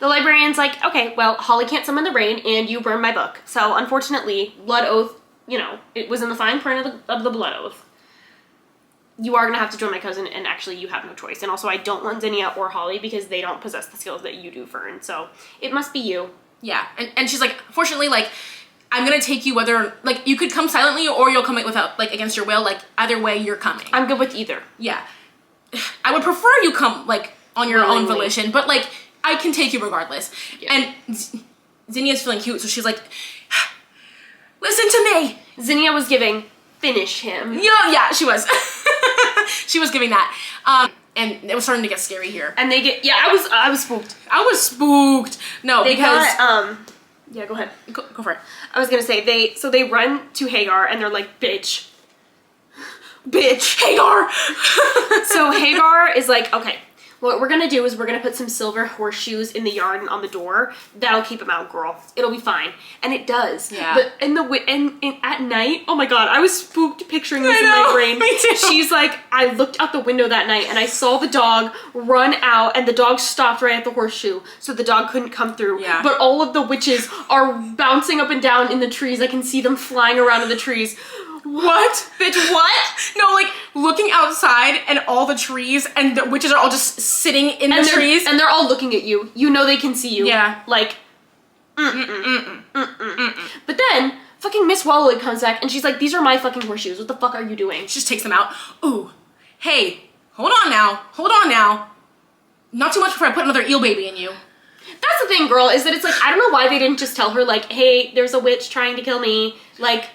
The librarian's like, okay, well, Holly can't summon the rain, and you burned my book. So, unfortunately, blood oath, you know, it was in the fine print of the blood oath. You are going to have to join my cousin, and actually, you have no choice. And also, I don't want Zinnia or Holly because they don't possess the skills that you do, Fern. So, it must be you. Yeah. And she's like, fortunately, like, I'm going to take you whether, like, you could come silently or you'll come without, like, against your will. Like, either way, you're coming. I'm good with either. Yeah. I would prefer you come, like, on your own volition, but, like, I can take you regardless. Yeah. And Zinnia's feeling cute, so she's like, listen to me. Zinnia was giving, finish him. Yeah, she was. She was giving that. And it was starting to get scary here. And they get, yeah, I was spooked. I was spooked. No, they because... yeah, go ahead. Go for it. I was gonna say, they run to Hagar, and they're like, bitch. Bitch. Hagar! So Hagar is like, okay, what we're gonna do is we're gonna put some silver horseshoes in the yard and on the door. That'll keep them out, girl. It'll be fine. And it does. Yeah. But at night, oh my god, I was spooked picturing this in my brain. Me too. She's like, I looked out the window that night and I saw the dog run out, and the dog stopped right at the horseshoe, so the dog couldn't come through. Yeah. But all of the witches are bouncing up and down in the trees. I can see them flying around in the trees. What? Bitch, what? No, like, looking outside and all the trees and the witches are all just sitting in the trees. And they're all looking at you. You know they can see you. Yeah. Like, But then, fucking Miss Wallowig comes back and she's like, these are my fucking horseshoes. What the fuck are you doing? She just takes them out. Ooh, hey, hold on now. Not too much before I put another eel baby in you. That's the thing, girl, is that it's like, I don't know why they didn't just tell her, like, hey, there's a witch trying to kill me. Like,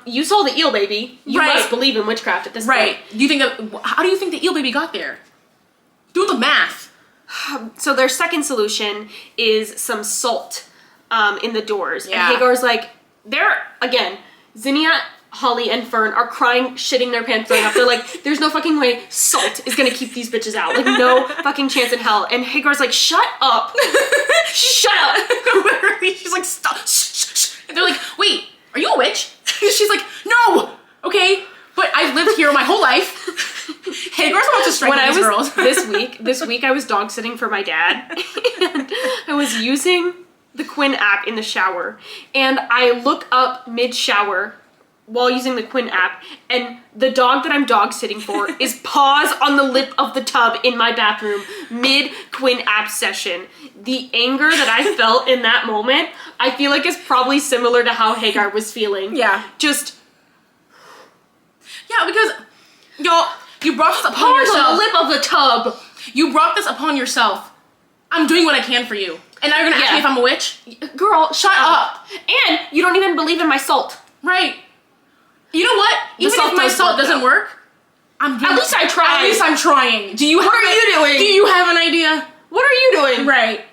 you saw the eel baby. You must believe in witchcraft at this point. Right. How do you think the eel baby got there? Do the math. So their second solution is some salt in the doors. Yeah. And Hagar's like, again, Zinnia Holly and Fern are crying, shitting their pants, throwing up. They're like, there's no fucking way Salt is gonna keep these bitches out. Like, no fucking chance in hell. And Hagar's like, shut up. Shut up. Literally, she's like, stop. Shh, shh, shh. And they're like, wait, are you a witch? She's like, no. Okay, but I've lived here my whole life. Hagar's about to strike these girls. This week I was dog sitting for my dad. And I was using the Quinn app in the shower. And I look up mid-shower while using the Quinn app, and the dog that I'm dog sitting for is paws on the lip of the tub in my bathroom mid Quinn app session. The anger that I felt in that moment, I feel like is probably similar to how Hagar was feeling. Yeah. Just... Yeah, because, y'all, you brought this upon paws yourself. on the lip of the tub. You brought this upon yourself. I'm doing what I can for you. And now you're gonna ask me if I'm a witch? Girl, shut up. And you don't even believe in my salt. Right. You know what? Even if my salt doesn't work, at least I tried. At least I'm trying. What are you doing? Do you have an idea? What are you doing? Right.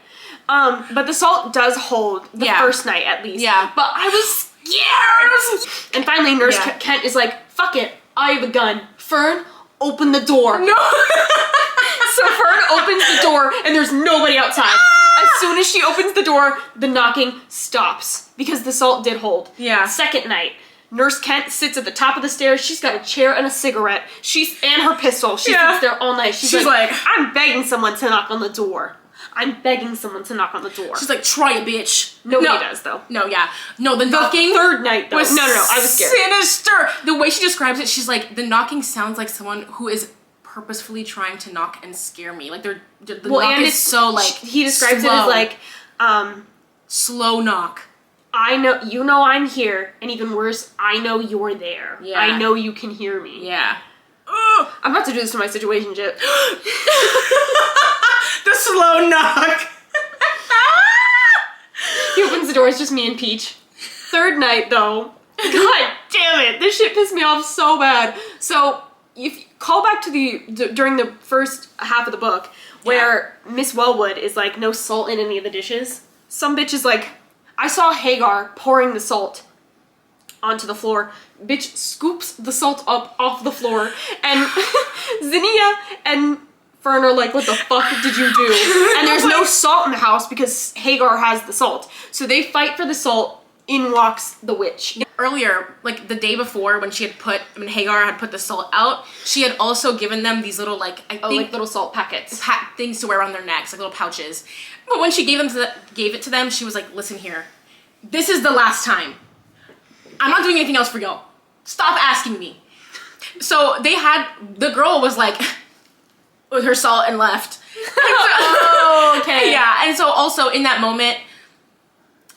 But the salt does hold the first night at least. Yeah. But I was scared. And finally, Nurse Kent is like, fuck it. I have a gun. Fern, open the door. No. So Fern opens the door and there's nobody outside. As soon as she opens the door, the knocking stops because the salt did hold. Yeah. Second night. Nurse Kent sits at the top of the stairs. She's got a chair and a cigarette. And her pistol. She sits there all night. She's like, I'm begging someone to knock on the door. I'm begging someone to knock on the door. She's like, try it, bitch. Nobody does, though. No, yeah. No, the knocking... third night, though. No, I was scared. Sinister! The way she describes it, she's like, the knocking sounds like someone who is purposefully trying to knock and scare me. Like, the knock is so, like, he describes it as, like, slow knock. I know, you know I'm here, and even worse, I know you're there. Yeah. I know you can hear me. Yeah. I'm about to do this to my situationship. The slow knock. He opens the door, it's just me and Peach. Third night, though. God damn it, this shit pissed me off so bad. So, if you call back to during the first half of the book, where Miss Wellwood is like, no salt in any of the dishes. Some bitch is like, I saw Hagar pouring the salt onto the floor. Bitch scoops the salt up off the floor, and Zinnia and Fern are like, what the fuck did you do? And there's no salt in the house because Hagar has the salt. So they fight for the salt. In walks the witch. Earlier, like the day before, when Hagar had put the salt out, she had also given them these little, like, I think, like little salt packets, things to wear around their necks, like little pouches. But when she gave it to them, she was like, "Listen here, this is the last time. I'm not doing anything else for y'all. Stop asking me." So the girl was like, with her salt and left. Oh, okay. Yeah, and so also in that moment,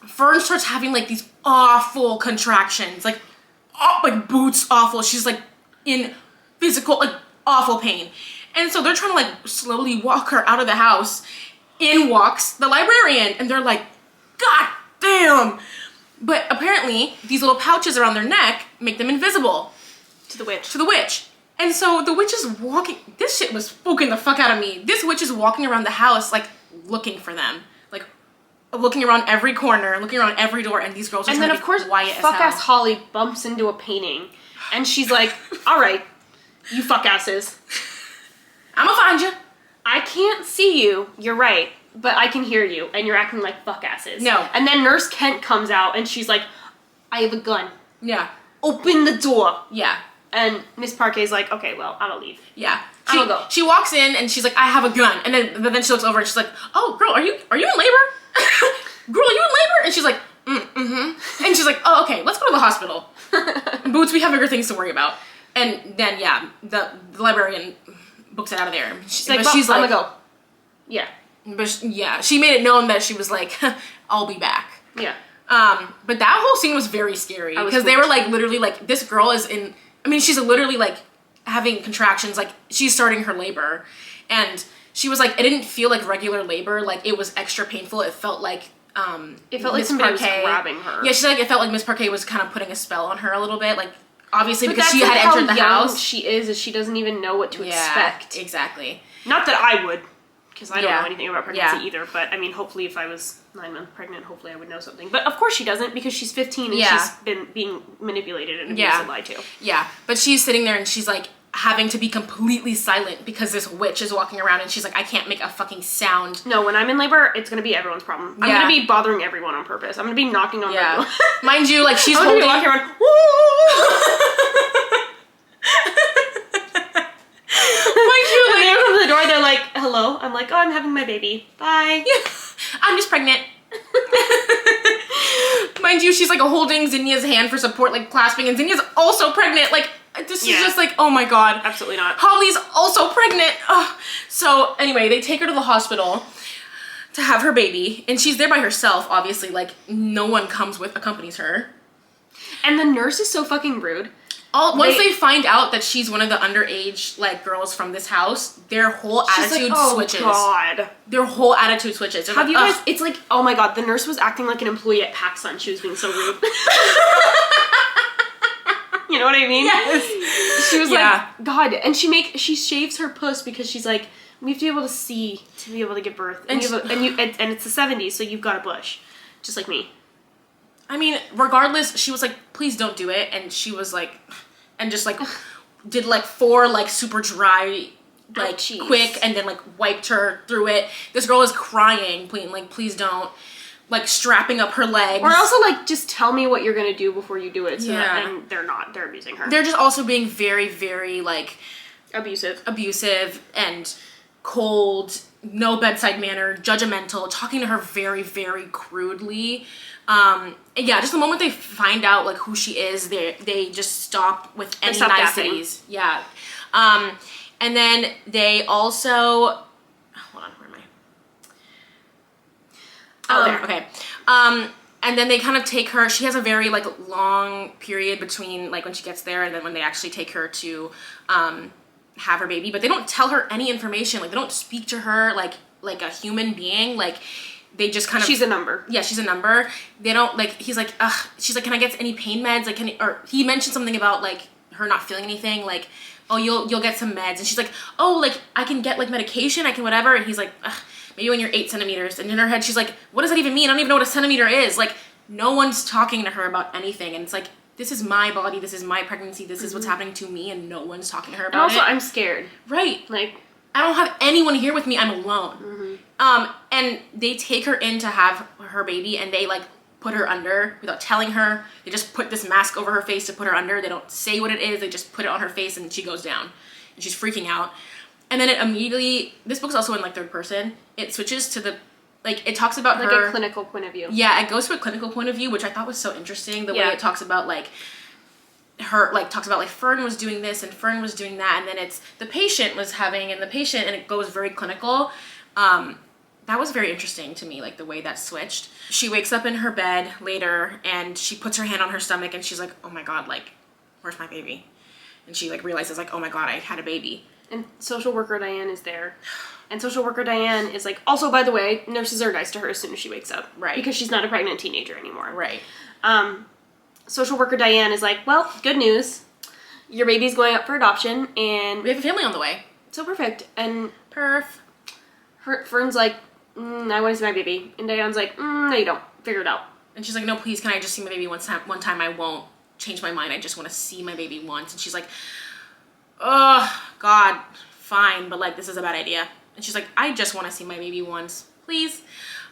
Fern starts having like these awful contractions, like boots awful. She's like in physical, like awful pain. And so they're trying to like slowly walk her out of the house. In walks the librarian, and they're like, God damn. But apparently these little pouches around their neck make them invisible to the witch. And so the witch is walking, this shit was spooking the fuck out of me. This witch is walking around the house like looking for them. Looking around every corner, looking around every door, and these girls are trying to be quiet as hell. Fuck-ass Holly bumps into a painting, and she's like, all right, you fuck-asses. I'ma find you. I can't see you, you're right, but I can hear you, and you're acting like fuck-asses. No. And then Nurse Kent comes out, and she's like, I have a gun. Yeah. Open the door. Yeah. And Miss Parquet's like, okay, well, I'm gonna leave. Yeah. I'm gonna go. She walks in, and she's like, I have a gun. And then she looks over, and she's like, oh, girl, are you in labor? Girl, are you in labor? And she's like, mm-hmm. And she's like, oh, okay, let's go to the hospital. Boots, we have bigger things to worry about. And then, yeah, the librarian books it out of there. She's like, I'm gonna go. Yeah. But yeah, she made it known that she was like, I'll be back. Yeah. But that whole scene was very scary because they were like, literally like, this girl is she's literally like having contractions, like she's starting her labor. And she was like, it didn't feel like regular labor, like it was extra painful. It felt like somebody was grabbing her. Yeah, she's like, it felt like Miss Parquet was kind of putting a spell on her a little bit, like obviously because she had entered the house. She doesn't even know what to expect. Exactly. Not that I would, because I don't know anything about pregnancy either. But I mean, hopefully if I was 9 months pregnant, hopefully I would know something. But of course she doesn't, because she's 15 and she's been being manipulated and abused and lied to. Yeah, but she's sitting there and she's like having to be completely silent because this witch is walking around and she's like, I can't make a fucking sound. No, when I'm in labor, it's gonna be everyone's problem. I'm gonna be bothering everyone on purpose. I'm gonna be knocking on their door. Mind you, like she's holding... walking around. Mind you, like, they open the door, they're like, hello. I'm like, oh, I'm having my baby. Bye. Yeah. I'm just pregnant. Mind you, she's like holding Zinnia's hand for support, like clasping, and Zinnia's also pregnant. Like, this is just like, oh my god. Absolutely not. Holly's also pregnant. Ugh. So anyway, they take her to the hospital to have her baby, and she's there by herself, obviously. Like, no one accompanies her. And the nurse is so fucking rude. Once they find out that she's one of the underage like girls from this house, their whole attitude switches. God. Their whole attitude switches. They're Have like, you guys? It's like, oh my god, the nurse was acting like an employee at PacSun. She was being so rude. You know what I mean? Yes. She was like, God, and she shaves her puss because she's like, we have to be able to see to be able to give birth, and and it's the 70s, so you've got a bush, just like me. I mean, regardless, she was like, please don't do it. And she was like, and just like, did like 4 like super dry, like quick, and then like wiped her through it. This girl is crying, please don't. Like strapping up her legs. Or also like, just tell me what you're gonna do before you do it. So and they're abusing her. They're just also being very, very like abusive and cold, no bedside manner, judgmental, talking to her very, very crudely. Just the moment they find out like who she is, they just stop with any niceties. Yeah. And then they also, hold on, where am I? Oh, there, okay. And then they kind of take her, she has a very like long period between like when she gets there and then when they actually take her to have her baby, but they don't tell her any information. Like they don't speak to her like a human being. Like they just kind of, she's a number. Yeah, she's a number. They don't like, he's like, she's like, can I get any pain meds? Like, or he mentioned something about like her not feeling anything, like, oh, you'll get some meds. And she's like, oh, like I can get like medication, I can whatever. And he's like, maybe when you're 8 centimeters. And in her head, she's like, what does that even mean? I don't even know what a centimeter is. Like no one's talking to her about anything. And it's like, this is my body, this is my pregnancy, this is what's happening to me, and no one's talking to her about it. And also, I'm scared. Right. Like, I don't have anyone here with me, I'm alone. And they take her in to have her baby, and they like put her under without telling her. They just put this mask over her face to put her under. They don't say what it is, they just put it on her face, and she goes down. And she's freaking out. And then it immediately, this book's also in like third person, it switches to the, like it talks about like her, a clinical point of view. Yeah, it goes to a clinical point of view, which I thought was so interesting. The way it talks about like her, like talks about like Fern was doing this and Fern was doing that, and then it's the patient was having and the patient, and it goes very clinical. That was very interesting to me, like the way that switched. She wakes up in her bed later and she puts her hand on her stomach and she's like, oh my god, like where's my baby? And she like realizes like, oh my god, I had a baby. And social worker Diane is there. And social worker Diane is like, also, by the way, nurses are nice to her as soon as she wakes up. Right. Because she's not a pregnant teenager anymore. Right. Social worker Diane is like, well, good news. Your baby's going up for adoption, and we have a family on the way. So perfect. And Perf. Fern's like, I want to see my baby. And Diane's like, no, you don't. Figure it out. And she's like, no, please, can I just see my baby one time? I won't change my mind. I just want to see my baby once. And she's like, oh, God, fine, but like, this is a bad idea. And she's like, I just want to see my baby once, please.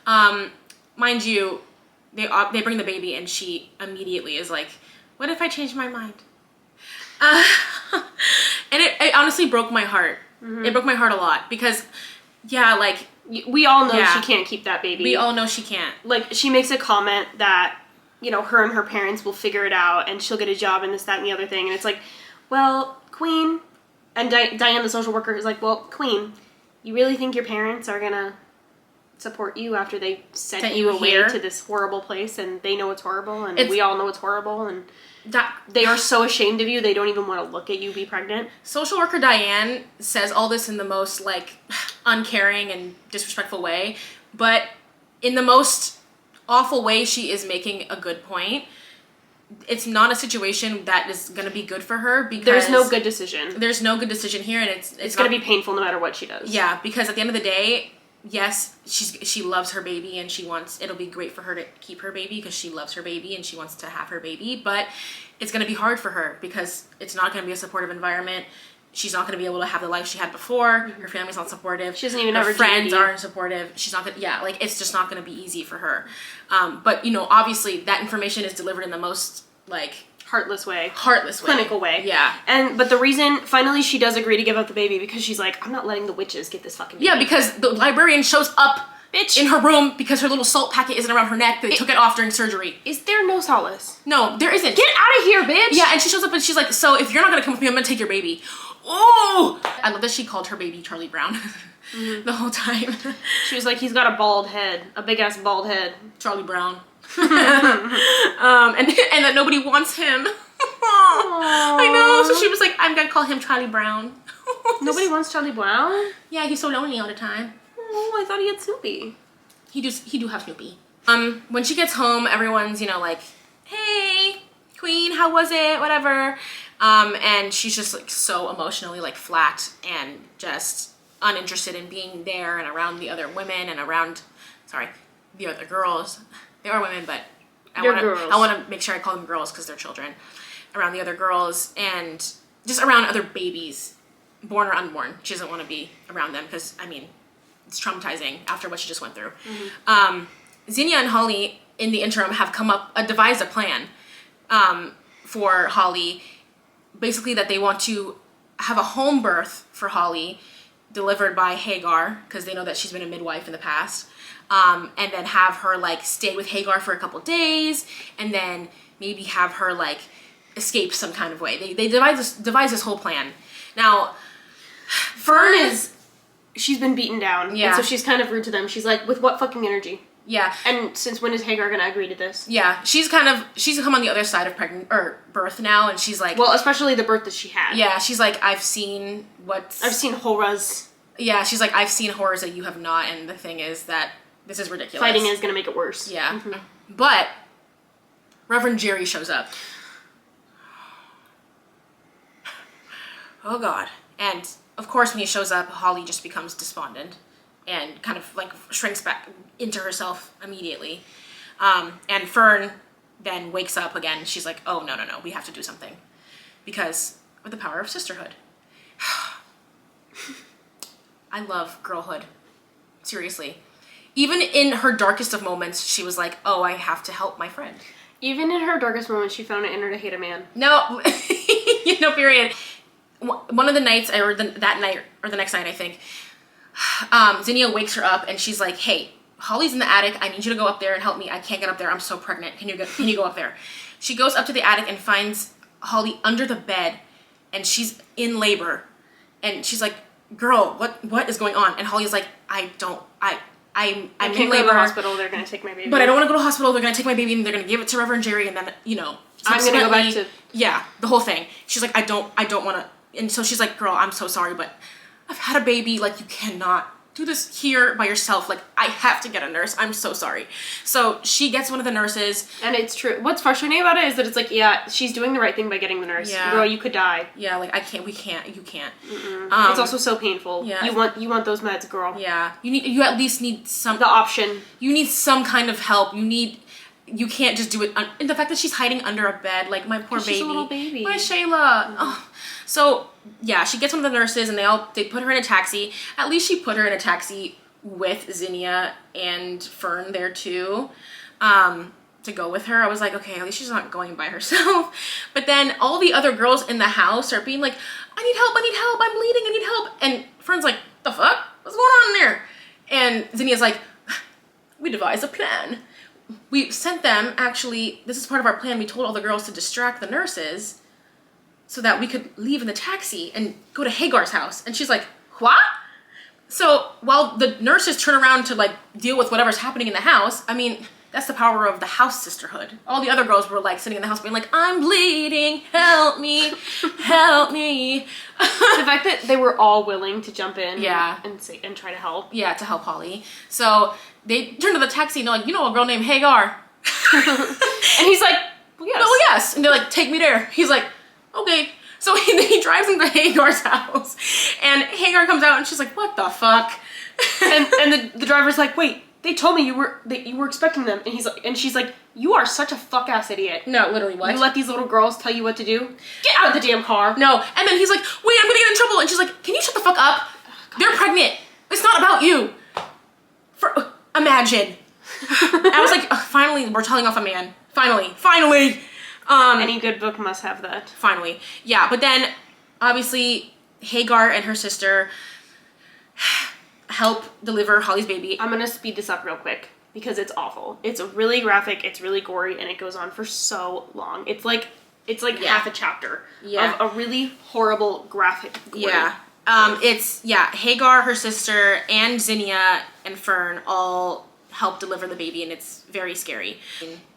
Mind you, they bring the baby and she immediately is like, what if I change my mind? And it honestly broke my heart. It broke my heart a lot because, yeah, like, we all know she can't keep that baby. We all know she can't. Like, she makes a comment that, you know, her and her parents will figure it out and she'll get a job and this, that, and the other thing. And it's like, well, Queen, and Diane, the social worker, is like, well, Queen, you really think your parents are gonna support you after they sent you away to this horrible place, and they know it's horrible, and we all know it's horrible, and they are so ashamed of you, they don't even want to look at you be pregnant. Social worker Diane says all this in the most, like, uncaring and disrespectful way, but in the most awful way, she is making a good point. It's not a situation that is going to be good for her because there's no good decision. There's no good decision here, and it's going to be painful no matter what she does. Yeah, because at the end of the day, yes, she loves her baby and it'll be great for her to keep her baby because she loves her baby and she wants to have her baby, but it's going to be hard for her because it's not going to be a supportive environment. She's not going to be able to have the life she had before. Her family's not supportive. She doesn't even have her friends GED. aren't supportive. She's not gonna, like, it's just not going to be easy for her. But, you know, obviously that information is delivered in the most, like, heartless way. Clinical way. Yeah. But the reason, finally, she does agree to give up the baby because she's like, I'm not letting the witches get this fucking baby. Yeah, because the librarian shows up Bitch. in her room because her little salt packet isn't around her neck. They took it off during surgery. Is there no solace? No, there isn't. Get out of here, bitch! Yeah, and she shows up and she's like, so if you're not going to come with me, I'm going to take your baby. Oh! I love that she called her baby Charlie Brown the whole time. She was like, he's got a bald head. A big-ass bald head. Charlie Brown. And that nobody wants him. I know. So she was like, I'm going to call him Charlie Brown. Nobody wants Charlie Brown? Yeah, he's so lonely all the time. Oh, I thought he had Snoopy. He do have Snoopy. When she gets home, everyone's, you know, like, hey, queen, how was it? Whatever. And she's just like so emotionally like flat and just uninterested in being there and around the other women and around, the other girls. They are women, but I want to make sure I call them girls because they're children. Around the other girls and just around other babies, born or unborn. She doesn't want to be around them because, I mean, it's traumatizing after what she just went through. Zinnia and Holly, in the interim, have devised a plan for Holly. Basically that they want to have a home birth for Holly delivered by Hagar because they know that she's been a midwife in the past. And then have her like stay with Hagar for a couple days and then maybe have her like escape some kind of way. They devise this whole plan. Now, Fern she's been beaten down. Yeah. And so she's kind of rude to them. She's like, with what fucking energy? Yeah. And since when is Hagar gonna agree to this? Yeah. She's come on the other side of birth now and she's like, well, especially the birth that she had. yeah, she's like, I've seen horrors. Yeah, she's like, I've seen horrors that you have not, and the thing is that this is ridiculous. Fighting is gonna make it worse. Yeah. But Reverend Jerry shows up. Oh God. And of course when he shows up, Holly just becomes despondent and kind of like shrinks back into herself immediately. And Fern then wakes up again. She's like, oh, no, we have to do something because of the power of sisterhood. I love girlhood. Seriously. Even in her darkest of moments, she was like, oh, I have to help my friend. Even in her darkest moments, she found it in her to hate a man. No, period. One of the nights, that night, or the next night, I think, Zinnia wakes her up and she's like, hey, Holly's in the attic. I need you to go up there and help me. I can't get up there. I'm so pregnant. Can you go up there? She goes up to the attic and finds Holly under the bed and she's in labor. And she's like, girl, what is going on? And Holly's like, I'm in labor. I can't go to the hospital. They're going to take my baby. But I don't want to go to the hospital. They're going to take my baby and they're going to give it to Reverend Jerry and then, I'm going to go back to... Yeah, the whole thing. She's like, I don't want to... And so she's like, girl, I'm so sorry, but I've had a baby. Like, you cannot do this here by yourself. Like, I have to get a nurse. I'm so sorry. So she gets one of the nurses. And it's true. What's frustrating about it is that it's like, yeah, she's doing the right thing by getting the nurse. Yeah. Girl, you could die. Yeah, like, you can't. It's also so painful. Yeah. You want those meds, girl. Yeah. You at least need the option. You need some kind of help. You can't just do it. And the fact that she's hiding under a bed, like, my poor baby. She's a little baby. My Shayla. Oh. So, yeah, she gets one of the nurses and they put her in a taxi. At least she put her in a taxi with Zinnia and Fern there too, to go with her. I was like, okay, at least she's not going by herself. But then all the other girls in the house are being like, I need help, I'm bleeding, I need help. And Fern's like, the fuck? What's going on there? And Zinnia's like, we devised a plan. We sent them, actually, this is part of our plan. We told all the girls to distract the nurses so that we could leave in the taxi and go to Hagar's house. And she's like, what? So while the nurses turn around to like deal with whatever's happening in the house, I mean, that's the power of the house sisterhood. All the other girls were like sitting in the house being like, I'm bleeding, help me, help me. The fact that they were all willing to jump in and try to help. Yeah, to help Holly. So they turn to the taxi and they're like, you know a girl named Hagar? And he's like, well, yes. Oh, yes. And they're like, take me there. He's like, okay. So he drives into Hagar's house, and Hagar comes out, and she's like, "What the fuck?" and the driver's like, "Wait, they told me you were expecting them," and she's like, "You are such a fuck ass idiot." No, literally, what? You let these little girls tell you what to do? Get out of the damn car. No, and then he's like, "Wait, I'm gonna get in trouble," and she's like, "Can you shut the fuck up? They're pregnant. It's not about you." Imagine. I was like, finally, we're telling off a man. Finally. Any good book must have that. Finally. Yeah, but then, obviously, Hagar and her sister help deliver Holly's baby. I'm gonna speed this up real quick because it's awful. It's really graphic, it's really gory, and it goes on for so long. It's like half a chapter of a really horrible graphic gory. Yeah. It's Hagar, her sister, and Zinnia and Fern all help deliver the baby, and it's very scary.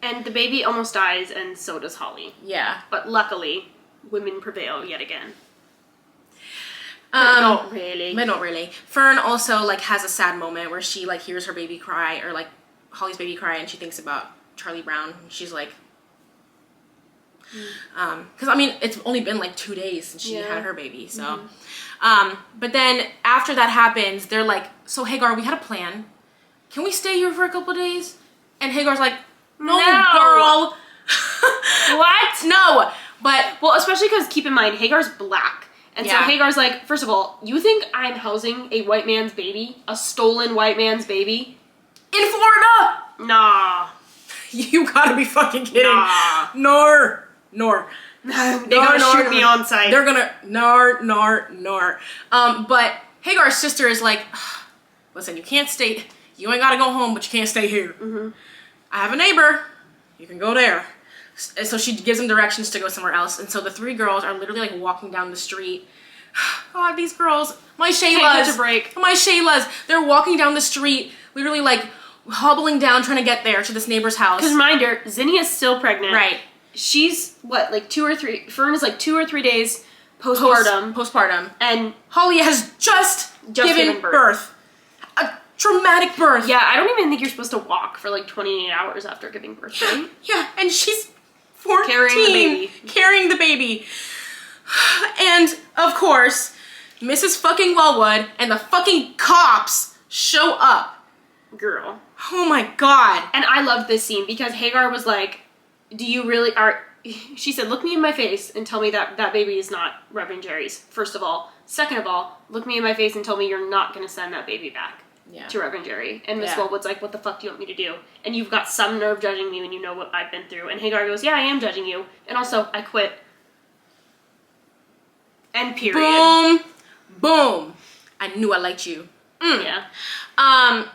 And the baby almost dies, and so does Holly. Yeah. But luckily, women prevail yet again. But not really. But not really. Fern also like has a sad moment where she like hears her baby cry, or like Holly's baby cry, and she thinks about Charlie Brown. She's like, because I mean it's only been like 2 days since she had her baby, so. But then after that happens, they're like, "So Hagar, we had a plan. Can we stay here for a couple days?" And Hagar's like, "No, girl." What? No. But well, especially because keep in mind Hagar's black. And so Hagar's like, first of all, you think I'm housing a white man's baby? A stolen white man's baby? In Florida? Nah. You gotta be fucking kidding. Nah. Nor. They're gonna shoot me on sight. They're gonna, nor. But Hagar's sister is like, "Listen, you can't stay, you ain't gotta go home, but you can't stay here. I have a neighbor, you can go there." And so she gives them directions to go somewhere else. And so the three girls are literally like walking down the street. God, these girls, my Shaylas. Can't catch a break. My Shaylas. They're walking down the street, literally like hobbling down, trying to get there to this neighbor's house. Because reminder, Zinnia's still pregnant. Right. She's what, like 2 or 3, Fern is like 2 or 3 days postpartum. And Holly has just given birth. A traumatic birth. Yeah, I don't even think you're supposed to walk for like 28 hours after giving birth, right? Yeah, and she's 14. Carrying the baby. And, of course, Mrs. fucking Wellwood and the fucking cops show up. Girl. Oh my god. And I loved this scene because Hagar was like, "Do you really she said, "Look me in my face and tell me that that baby is not Reverend Jerry's, first of all. Second of all, look me in my face and tell me you're not going to send that baby back to Reverend Jerry." And Miss Wellwood's like, "What the fuck do you want me to do? And you've got some nerve judging me when you know what I've been through." And Hagar goes, "Yeah, I am judging you. And also, I quit." And period. Boom. I knew I liked you. Yeah.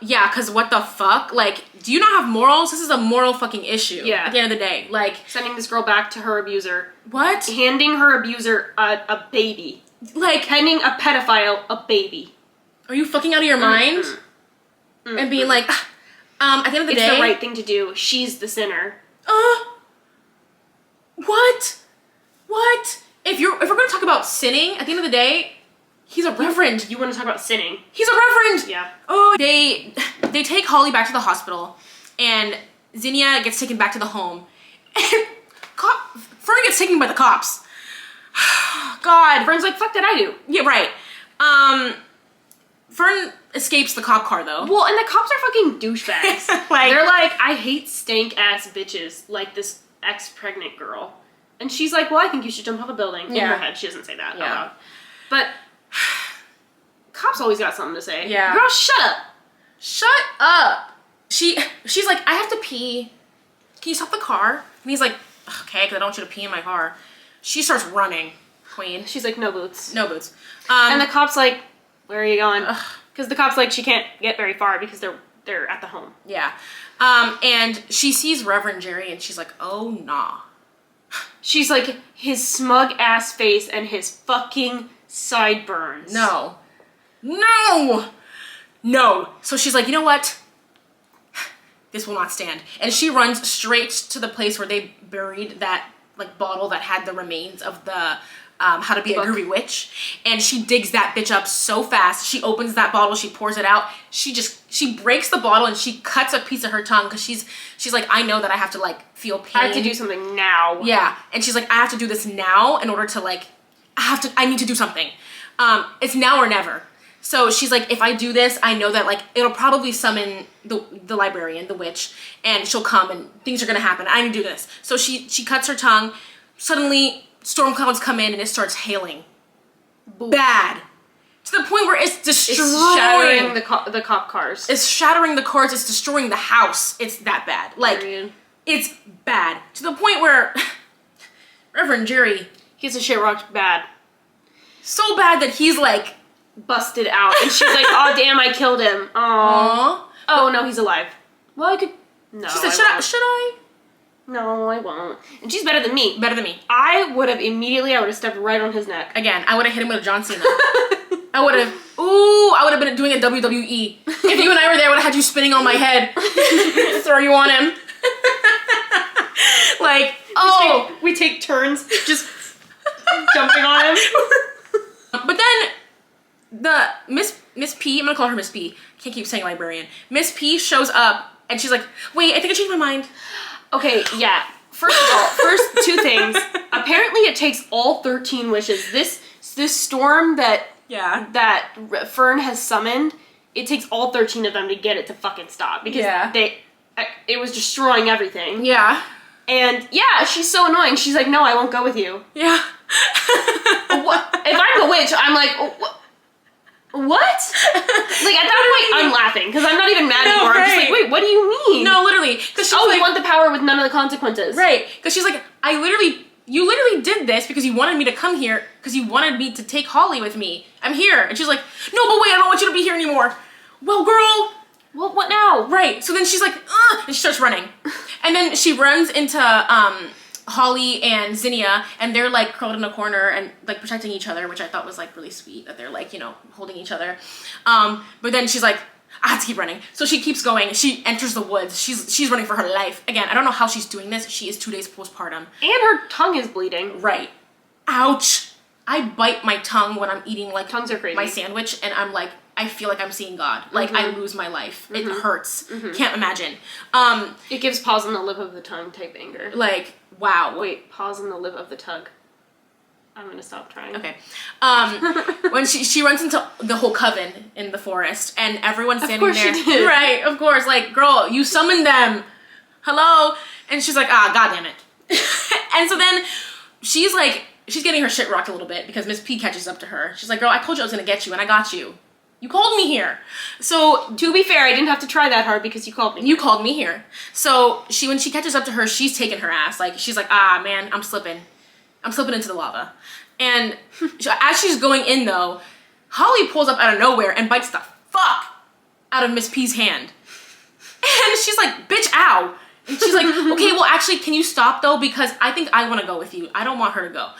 Yeah, because what the fuck? Like, do you not have morals? This is a moral fucking issue. Yeah. At the end of the day. Like, Sending this girl back to her abuser. what? Handing her abuser a baby. Like, Handing a pedophile a baby. are you fucking out of your mind? And being like, at the end of the day. It's the right thing to do. She's the sinner. What? If we're gonna talk about sinning, at the end of the day, he's a reverend. You want to talk about sinning? He's a reverend. Yeah. Oh, they take Holly back to the hospital, and Zinnia gets taken back to the home, and Fern gets taken by the cops. God. Fern's like, "Fuck did I do?" Yeah, right. Fern escapes the cop car though. Well, and the cops are fucking douchebags. Like, they're like, "I hate stank ass bitches like this ex-pregnant girl," and she's like, "Well, I think you should jump off a building." In her head, she doesn't say that out loud. But cops always got something to say. Yeah. Girl, shut up. Shut up. She's like, "I have to pee. Can you stop the car?" And he's like, "Okay, because I don't want you to pee in my car." She starts running, queen. She's like, "No boots." No boots. And the cop's like, "Where are you going?" Because the cop's like, she can't get very far because they're at the home. Yeah. And she sees Reverend Jerry and she's like, "Oh, nah." She's like, his smug ass face and his fucking sideburns. No. So she's like, "You know what? This will not stand." And she runs straight to the place where they buried that like bottle that had the remains of the How to Be a Groovy Witch. And she digs that bitch up so fast. She opens that bottle, she pours it out. She breaks the bottle and she cuts a piece of her tongue because she's like, "I know that I have to like feel pain. I have to do something now." Yeah. And she's like, "I have to do this now in order to like I need to do something. It's now or never. So she's like, if I do this, I know that like it'll probably summon the librarian, the witch, and she'll come and things are gonna happen. I need to do this. So she cuts her tongue. Suddenly, storm clouds come in and it starts hailing. Oof. Bad. To the point where it's destroying. It's shattering the cop cars. It's shattering the cars. It's destroying the house. It's that bad. Like, Period. It's bad. To the point where Reverend Jerry gets a shit rocked bad. So bad that he's like busted out. And she's like, oh damn, I killed him. Aww. Oh no, he's alive. Well, I could. No. She said, should I? No, I won't. And she's better than me. Better than me. I would have stepped right on his neck. Again, I would have hit him with a John Cena. I would have been doing a WWE. If you and I were there, I would have had you spinning on my head. Throw you on him. Like, we take turns just jumping on him. But then the Miss P, I'm gonna call her Miss P. Can't keep saying librarian. Miss P shows up and she's like, wait, I think I changed my mind. Okay, yeah. First of all, two things. Apparently it takes all 13 wishes. This storm that Fern has summoned, it takes all 13 of them to get it to fucking stop. Because it was destroying everything. Yeah. And yeah, she's so annoying. She's like, no, I won't go with you. Yeah. If I'm a witch, I'm like, what? Like, at that point, I'm laughing, because I'm not even mad anymore. Right. I'm just like, wait, what do you mean? No, literally. You want the power with none of the consequences. Right. Because she's like, you literally did this because you wanted me to come here, because you wanted me to take Holly with me. I'm here. And she's like, no, but wait, I don't want you to be here anymore. Well, girl. Well, what now? Right. So then she's like, ugh, and she starts running. And then she runs into Holly and Zinnia, and they're like curled in a corner and like protecting each other, which I thought was like really sweet that they're like, you know, holding each other. But then she's like, I have to keep running. So she keeps going. She enters the woods. She's running for her life. Again, I don't know how she's doing this. She is 2 days postpartum. And her tongue is bleeding. Right. Ouch. I bite my tongue when I'm eating like tongues are crazy. My sandwich, and I'm like, I feel like I'm seeing God. Like, I lose my life. It hurts. Can't imagine. It gives pause on the lip of the tongue type anger. Like, wow. Wait, pause on the lip of the tug. I'm gonna stop trying. Okay. When she runs into the whole coven in the forest, and everyone's standing there. Of course she did. Right, of course. Like, girl, you summoned them. Hello? And she's like, God damn it. And so then she's like, she's getting her shit rocked a little bit because Miss P catches up to her. She's like, girl, I told you I was gonna get you, and I got you. You called me here. So, to be fair, I didn't have to try that hard because you called me. You called me here. So, when she catches up to her, she's taking her ass. Like, she's like, man, I'm slipping. I'm slipping into the lava. And as she's going in, though, Holly pulls up out of nowhere and bites the fuck out of Miss P's hand. And she's like, bitch, ow. And she's like, okay, well, actually, can you stop, though? Because I think I want to go with you. I don't want her to go.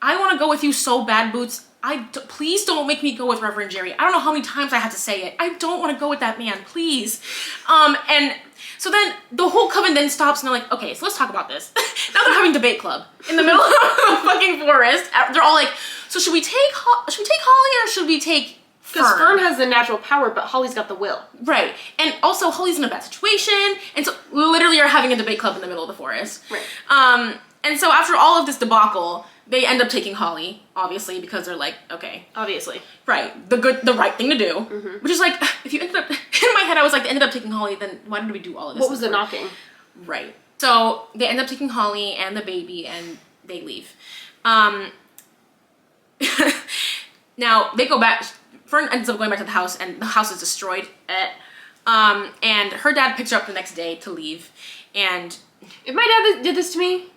I want to go with you so bad, Boots. Please don't make me go with Reverend Jerry. I don't know how many times I had to say it. I don't want to go with that man, please. And so then the whole coven then stops and they're like, okay, so let's talk about this. Now they're having debate club in the middle of the fucking forest. They're all like, so should we take Holly or should we take Fern? Because Fern has the natural power, but Holly's got the will. Right. And also Holly's in a bad situation. And so literally are having a debate club in the middle of the forest. Right. And so after all of this debacle, they end up taking Holly, obviously, because they're like, okay. Obviously. Right. The right thing to do. Which is like, if you ended up, in my head I was like, they ended up taking Holly, then why did we do all of this? What was the knocking? Right. So they end up taking Holly and the baby and they leave. Now they go back, Fern ends up going back to the house and the house is destroyed. And her dad picks her up the next day to leave. And if my dad did this to me,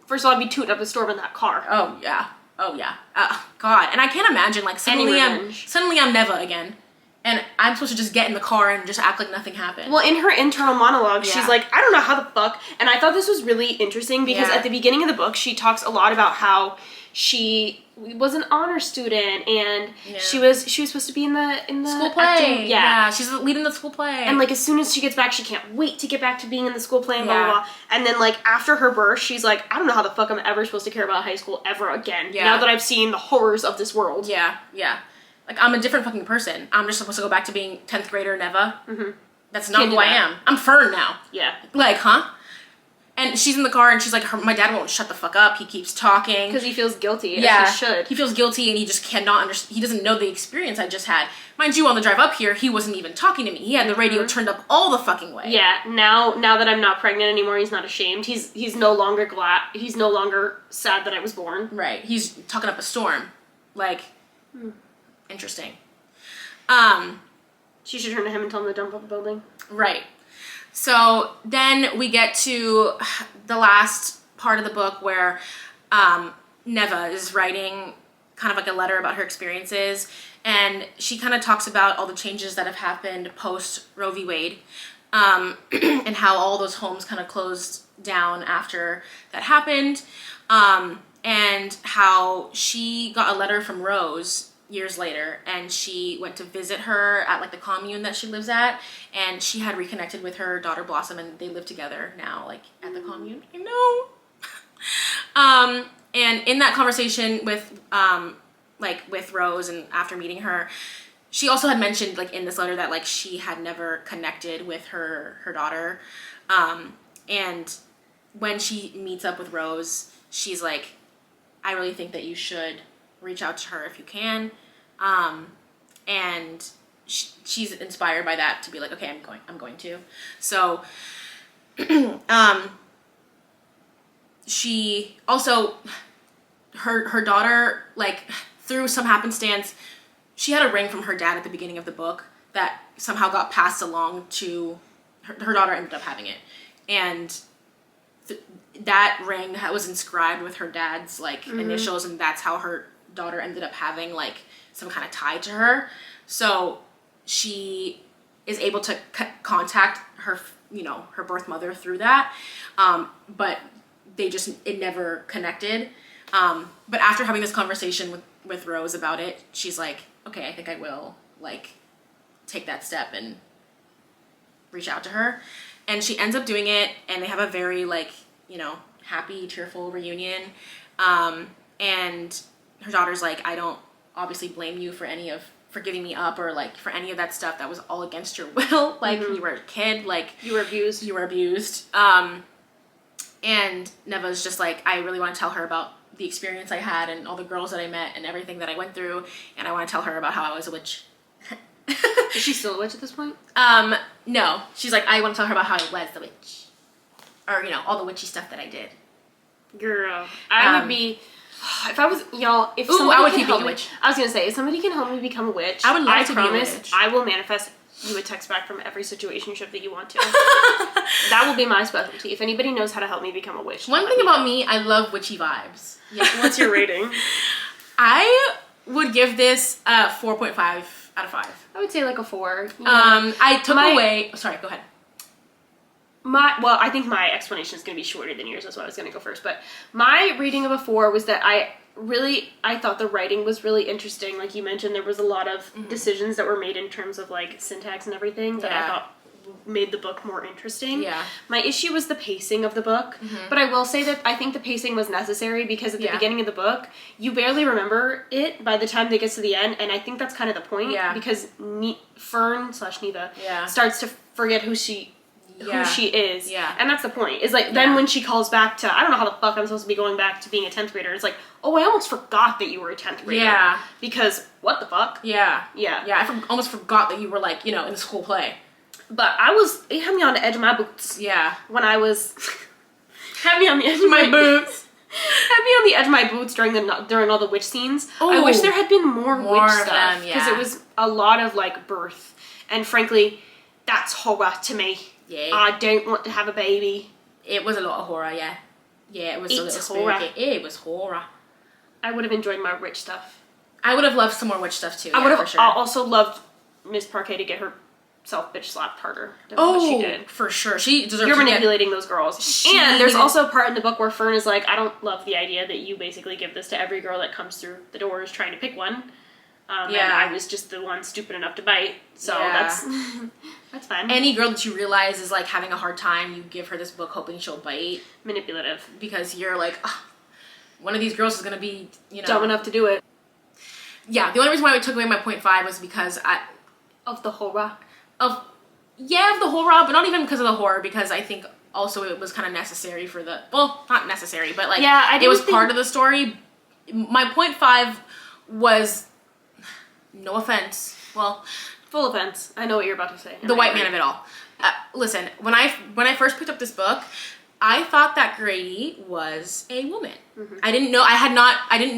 first of all, I'd be tooting up a storm in that car. Oh, yeah. God. And I can't imagine, like, suddenly I'm Neva again. And I'm supposed to just get in the car and just act like nothing happened. Well, in her internal monologue, she's like, I don't know how the fuck. And I thought this was really interesting because at the beginning of the book, she talks a lot about how she was an honor student and she was supposed to be in the school play. Acting, She's leading the school play. And like as soon as she gets back, she can't wait to get back to being in the school play and blah blah blah. And then like after her birth, she's like, I don't know how the fuck I'm ever supposed to care about high school ever again. Yeah. Now that I've seen the horrors of this world. Yeah. Like I'm a different fucking person. I'm just supposed to go back to being 10th grader Neva. That's not who I am. I'm Fern now. Yeah. Like, huh? And she's in the car and she's like, my dad won't shut the fuck up. He keeps talking. Because he feels guilty. Yeah. As he should. He feels guilty and he just cannot understand. He doesn't know the experience I just had. Mind you, on the drive up here, he wasn't even talking to me. He had the radio turned up all the fucking way. Yeah. Now that I'm not pregnant anymore, he's not ashamed. He's no longer glad. He's no longer sad that I was born. Right. He's talking up a storm. Like, interesting. She should turn to him and tell him to dump off the building. Right. So then we get to the last part of the book where Neva is writing kind of like a letter about her experiences, and she kind of talks about all the changes that have happened post Roe v. Wade, and how all those homes kind of closed down after that happened, and how she got a letter from Rose years later, and she went to visit her at like the commune that she lives at, and she had reconnected with her daughter Blossom, and they live together now, like at the commune. I know. And in that conversation with with Rose, and after meeting her, she also had mentioned like in this letter that like she had never connected with her daughter, and when she meets up with Rose, she's like, I really think that you should reach out to her if you can, and she's inspired by that to be like, okay, I'm going to. So she also, her daughter, like through some happenstance, she had a ring from her dad at the beginning of the book that somehow got passed along to her daughter. Ended up having it, and that ring was inscribed with her dad's like initials, and that's how her daughter ended up having like some kind of tie to her. So she is able to contact her, her birth mother through that, but it never connected. But after having this conversation with Rose about it, she's like, okay, I think I will like take that step and reach out to her, and she ends up doing it, and they have a very like happy, tearful reunion, and her daughter's like, I don't obviously blame you for giving me up, or like for any of that stuff. That was all against your will. Like you were a kid, like you were abused. And Neva's just like, I really want to tell her about the experience I had and all the girls that I met and everything that I went through, and I want to tell her about how I was a witch. Is she still a witch at this point? No. She's like, I want to tell her about how I was the witch, or all the witchy stuff that I did. Girl, I would be. If I was y'all, if I somebody would can keep help being a me, witch. I was gonna say, if somebody can help me become a witch, I would love to be a promise witch. I will manifest you a text back from every situationship that you want to. That will be my specialty. If anybody knows how to help me become a witch. One thing about me, I love witchy vibes. Yeah. What's your rating? I would give this a 4.5 out of 5. I would say like a 4. I took away. Sorry, go ahead. I think my explanation is going to be shorter than yours. That's why I was going to go first. But my rating of a 4 was that I thought the writing was really interesting. Like you mentioned, there was a lot of decisions that were made in terms of like syntax and everything that I thought made the book more interesting. Yeah. My issue was the pacing of the book. But I will say that I think the pacing was necessary, because at the beginning of the book, you barely remember it by the time they get to the end, and I think that's kind of the point. Yeah. Because Fern/Neva Yeah. starts to forget who she is. Yeah. And that's the point. Is like, then when she calls back to, I don't know how the fuck I'm supposed to be going back to being a 10th grader. It's like, oh, I almost forgot that you were a 10th grader. Yeah. Because, what the fuck? Yeah. Yeah. Yeah, I almost forgot that you were like, in the school play. But it had me on the edge of my boots. Yeah. When I was, had me on the edge of my boots. Had me on the edge of my boots during all the witch scenes. Ooh. I wish there had been more witch stuff. Because it was a lot of like birth. And frankly, that's horror to me. Yeah. I don't want to have a baby. It was a lot of horror, yeah. Yeah, it was a little horror. spooky. It was horror. I would have enjoyed my witch stuff. I would have loved some more witch stuff too. I would have for sure. also loved Miss Parquet to get herself bitch slapped harder than what she did. For sure. She deserves You're manipulating those girls. And there's also a part in the book where Fern is like, I don't love the idea that you basically give this to every girl that comes through the doors trying to pick one. And I was just the one stupid enough to bite. So that's fine. Any girl that you realize is like having a hard time, you give her this book hoping she'll bite. Manipulative. Because you're like, one of these girls is going to be, dumb enough to do it. Yeah, the only reason why I took away my 0.5 was because of the horror. Of the horror, but not even because of the horror, because I think also it was kind of necessary for the, well, not necessary, but like, yeah, it was part of the story. My 0.5 was, no offense, well, full offense. I know what you're about to say. The white man of it all. Listen, when I first picked up this book, I thought that Grady was a woman. Mm-hmm. I didn't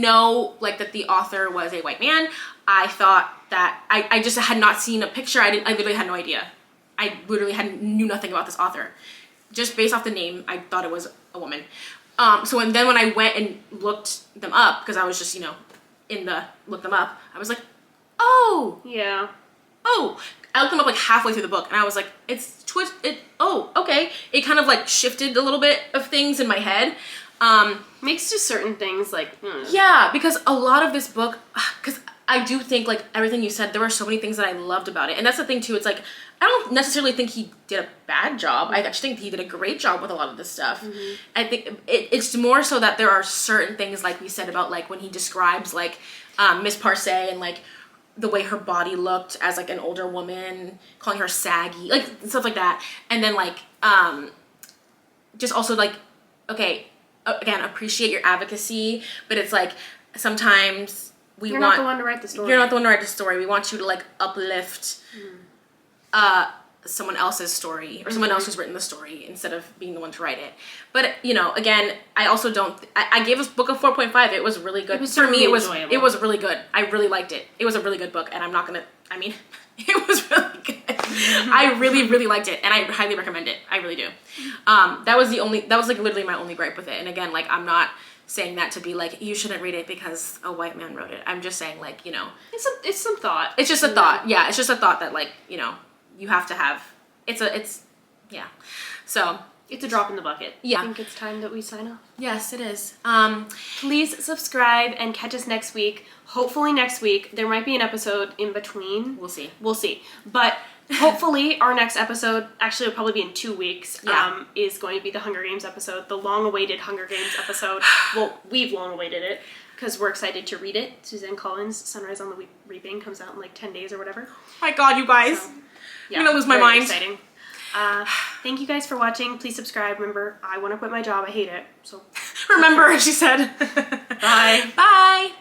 know like that the author was a white man. I thought that I just had not seen a picture. I literally had no idea. I literally knew nothing about this author. Just based off the name, I thought it was a woman. So when I went and looked them up, because I was just, look them up, I was like, oh. Yeah. Oh. I looked them up like halfway through the book, and I was like, oh, okay. It kind of like shifted a little bit of things in my head. Makes just certain things like... Yeah, because a lot of this book, because I do think like everything you said, there were so many things that I loved about it. And that's the thing too, it's like, I don't necessarily think he did a bad job. I actually think he did a great job with a lot of this stuff. Mm-hmm. I think it's more so that there are certain things like we said about like when he describes like Miss Parcay and like the way her body looked as like an older woman, calling her saggy, like stuff like that. And then like, just also like, okay, again, appreciate your advocacy, but it's like sometimes You're not the one to write the story. You're not the one to write the story. We want you to like uplift someone else's story or someone else who's written the story instead of being the one to write it. But again, I also don't. I gave this book a 4.5. It was really good. It was for me. enjoyable. It was really good. I really liked it. It was a really good book, and I'm not gonna. I mean, it was really good. I really, really liked it, and I highly recommend it. I really do. That was like literally my only gripe with it. And again, like I'm not saying that to be like you shouldn't read it because a white man wrote it. I'm just saying like it's some thought. It's just a thought. Yeah, it's just a thought that like you have to have. Yeah. So it's a drop in the bucket. Yeah. I think it's time that we sign off. Yes, it is. Please subscribe and catch us next week. Hopefully next week. There might be an episode in between. We'll see. But hopefully our next episode, actually it'll probably be in 2 weeks, Yeah. is going to be the Hunger Games episode, the long-awaited Hunger Games episode. Well, we've long-awaited it because we're excited to read it. Suzanne Collins' Sunrise on the Reaping comes out in like 10 days or whatever. My God, you guys. So, I'm gonna lose my mind. Exciting. Thank you guys for watching. Please subscribe. Remember, I want to quit my job. I hate it. So remember, she said. Bye. Bye.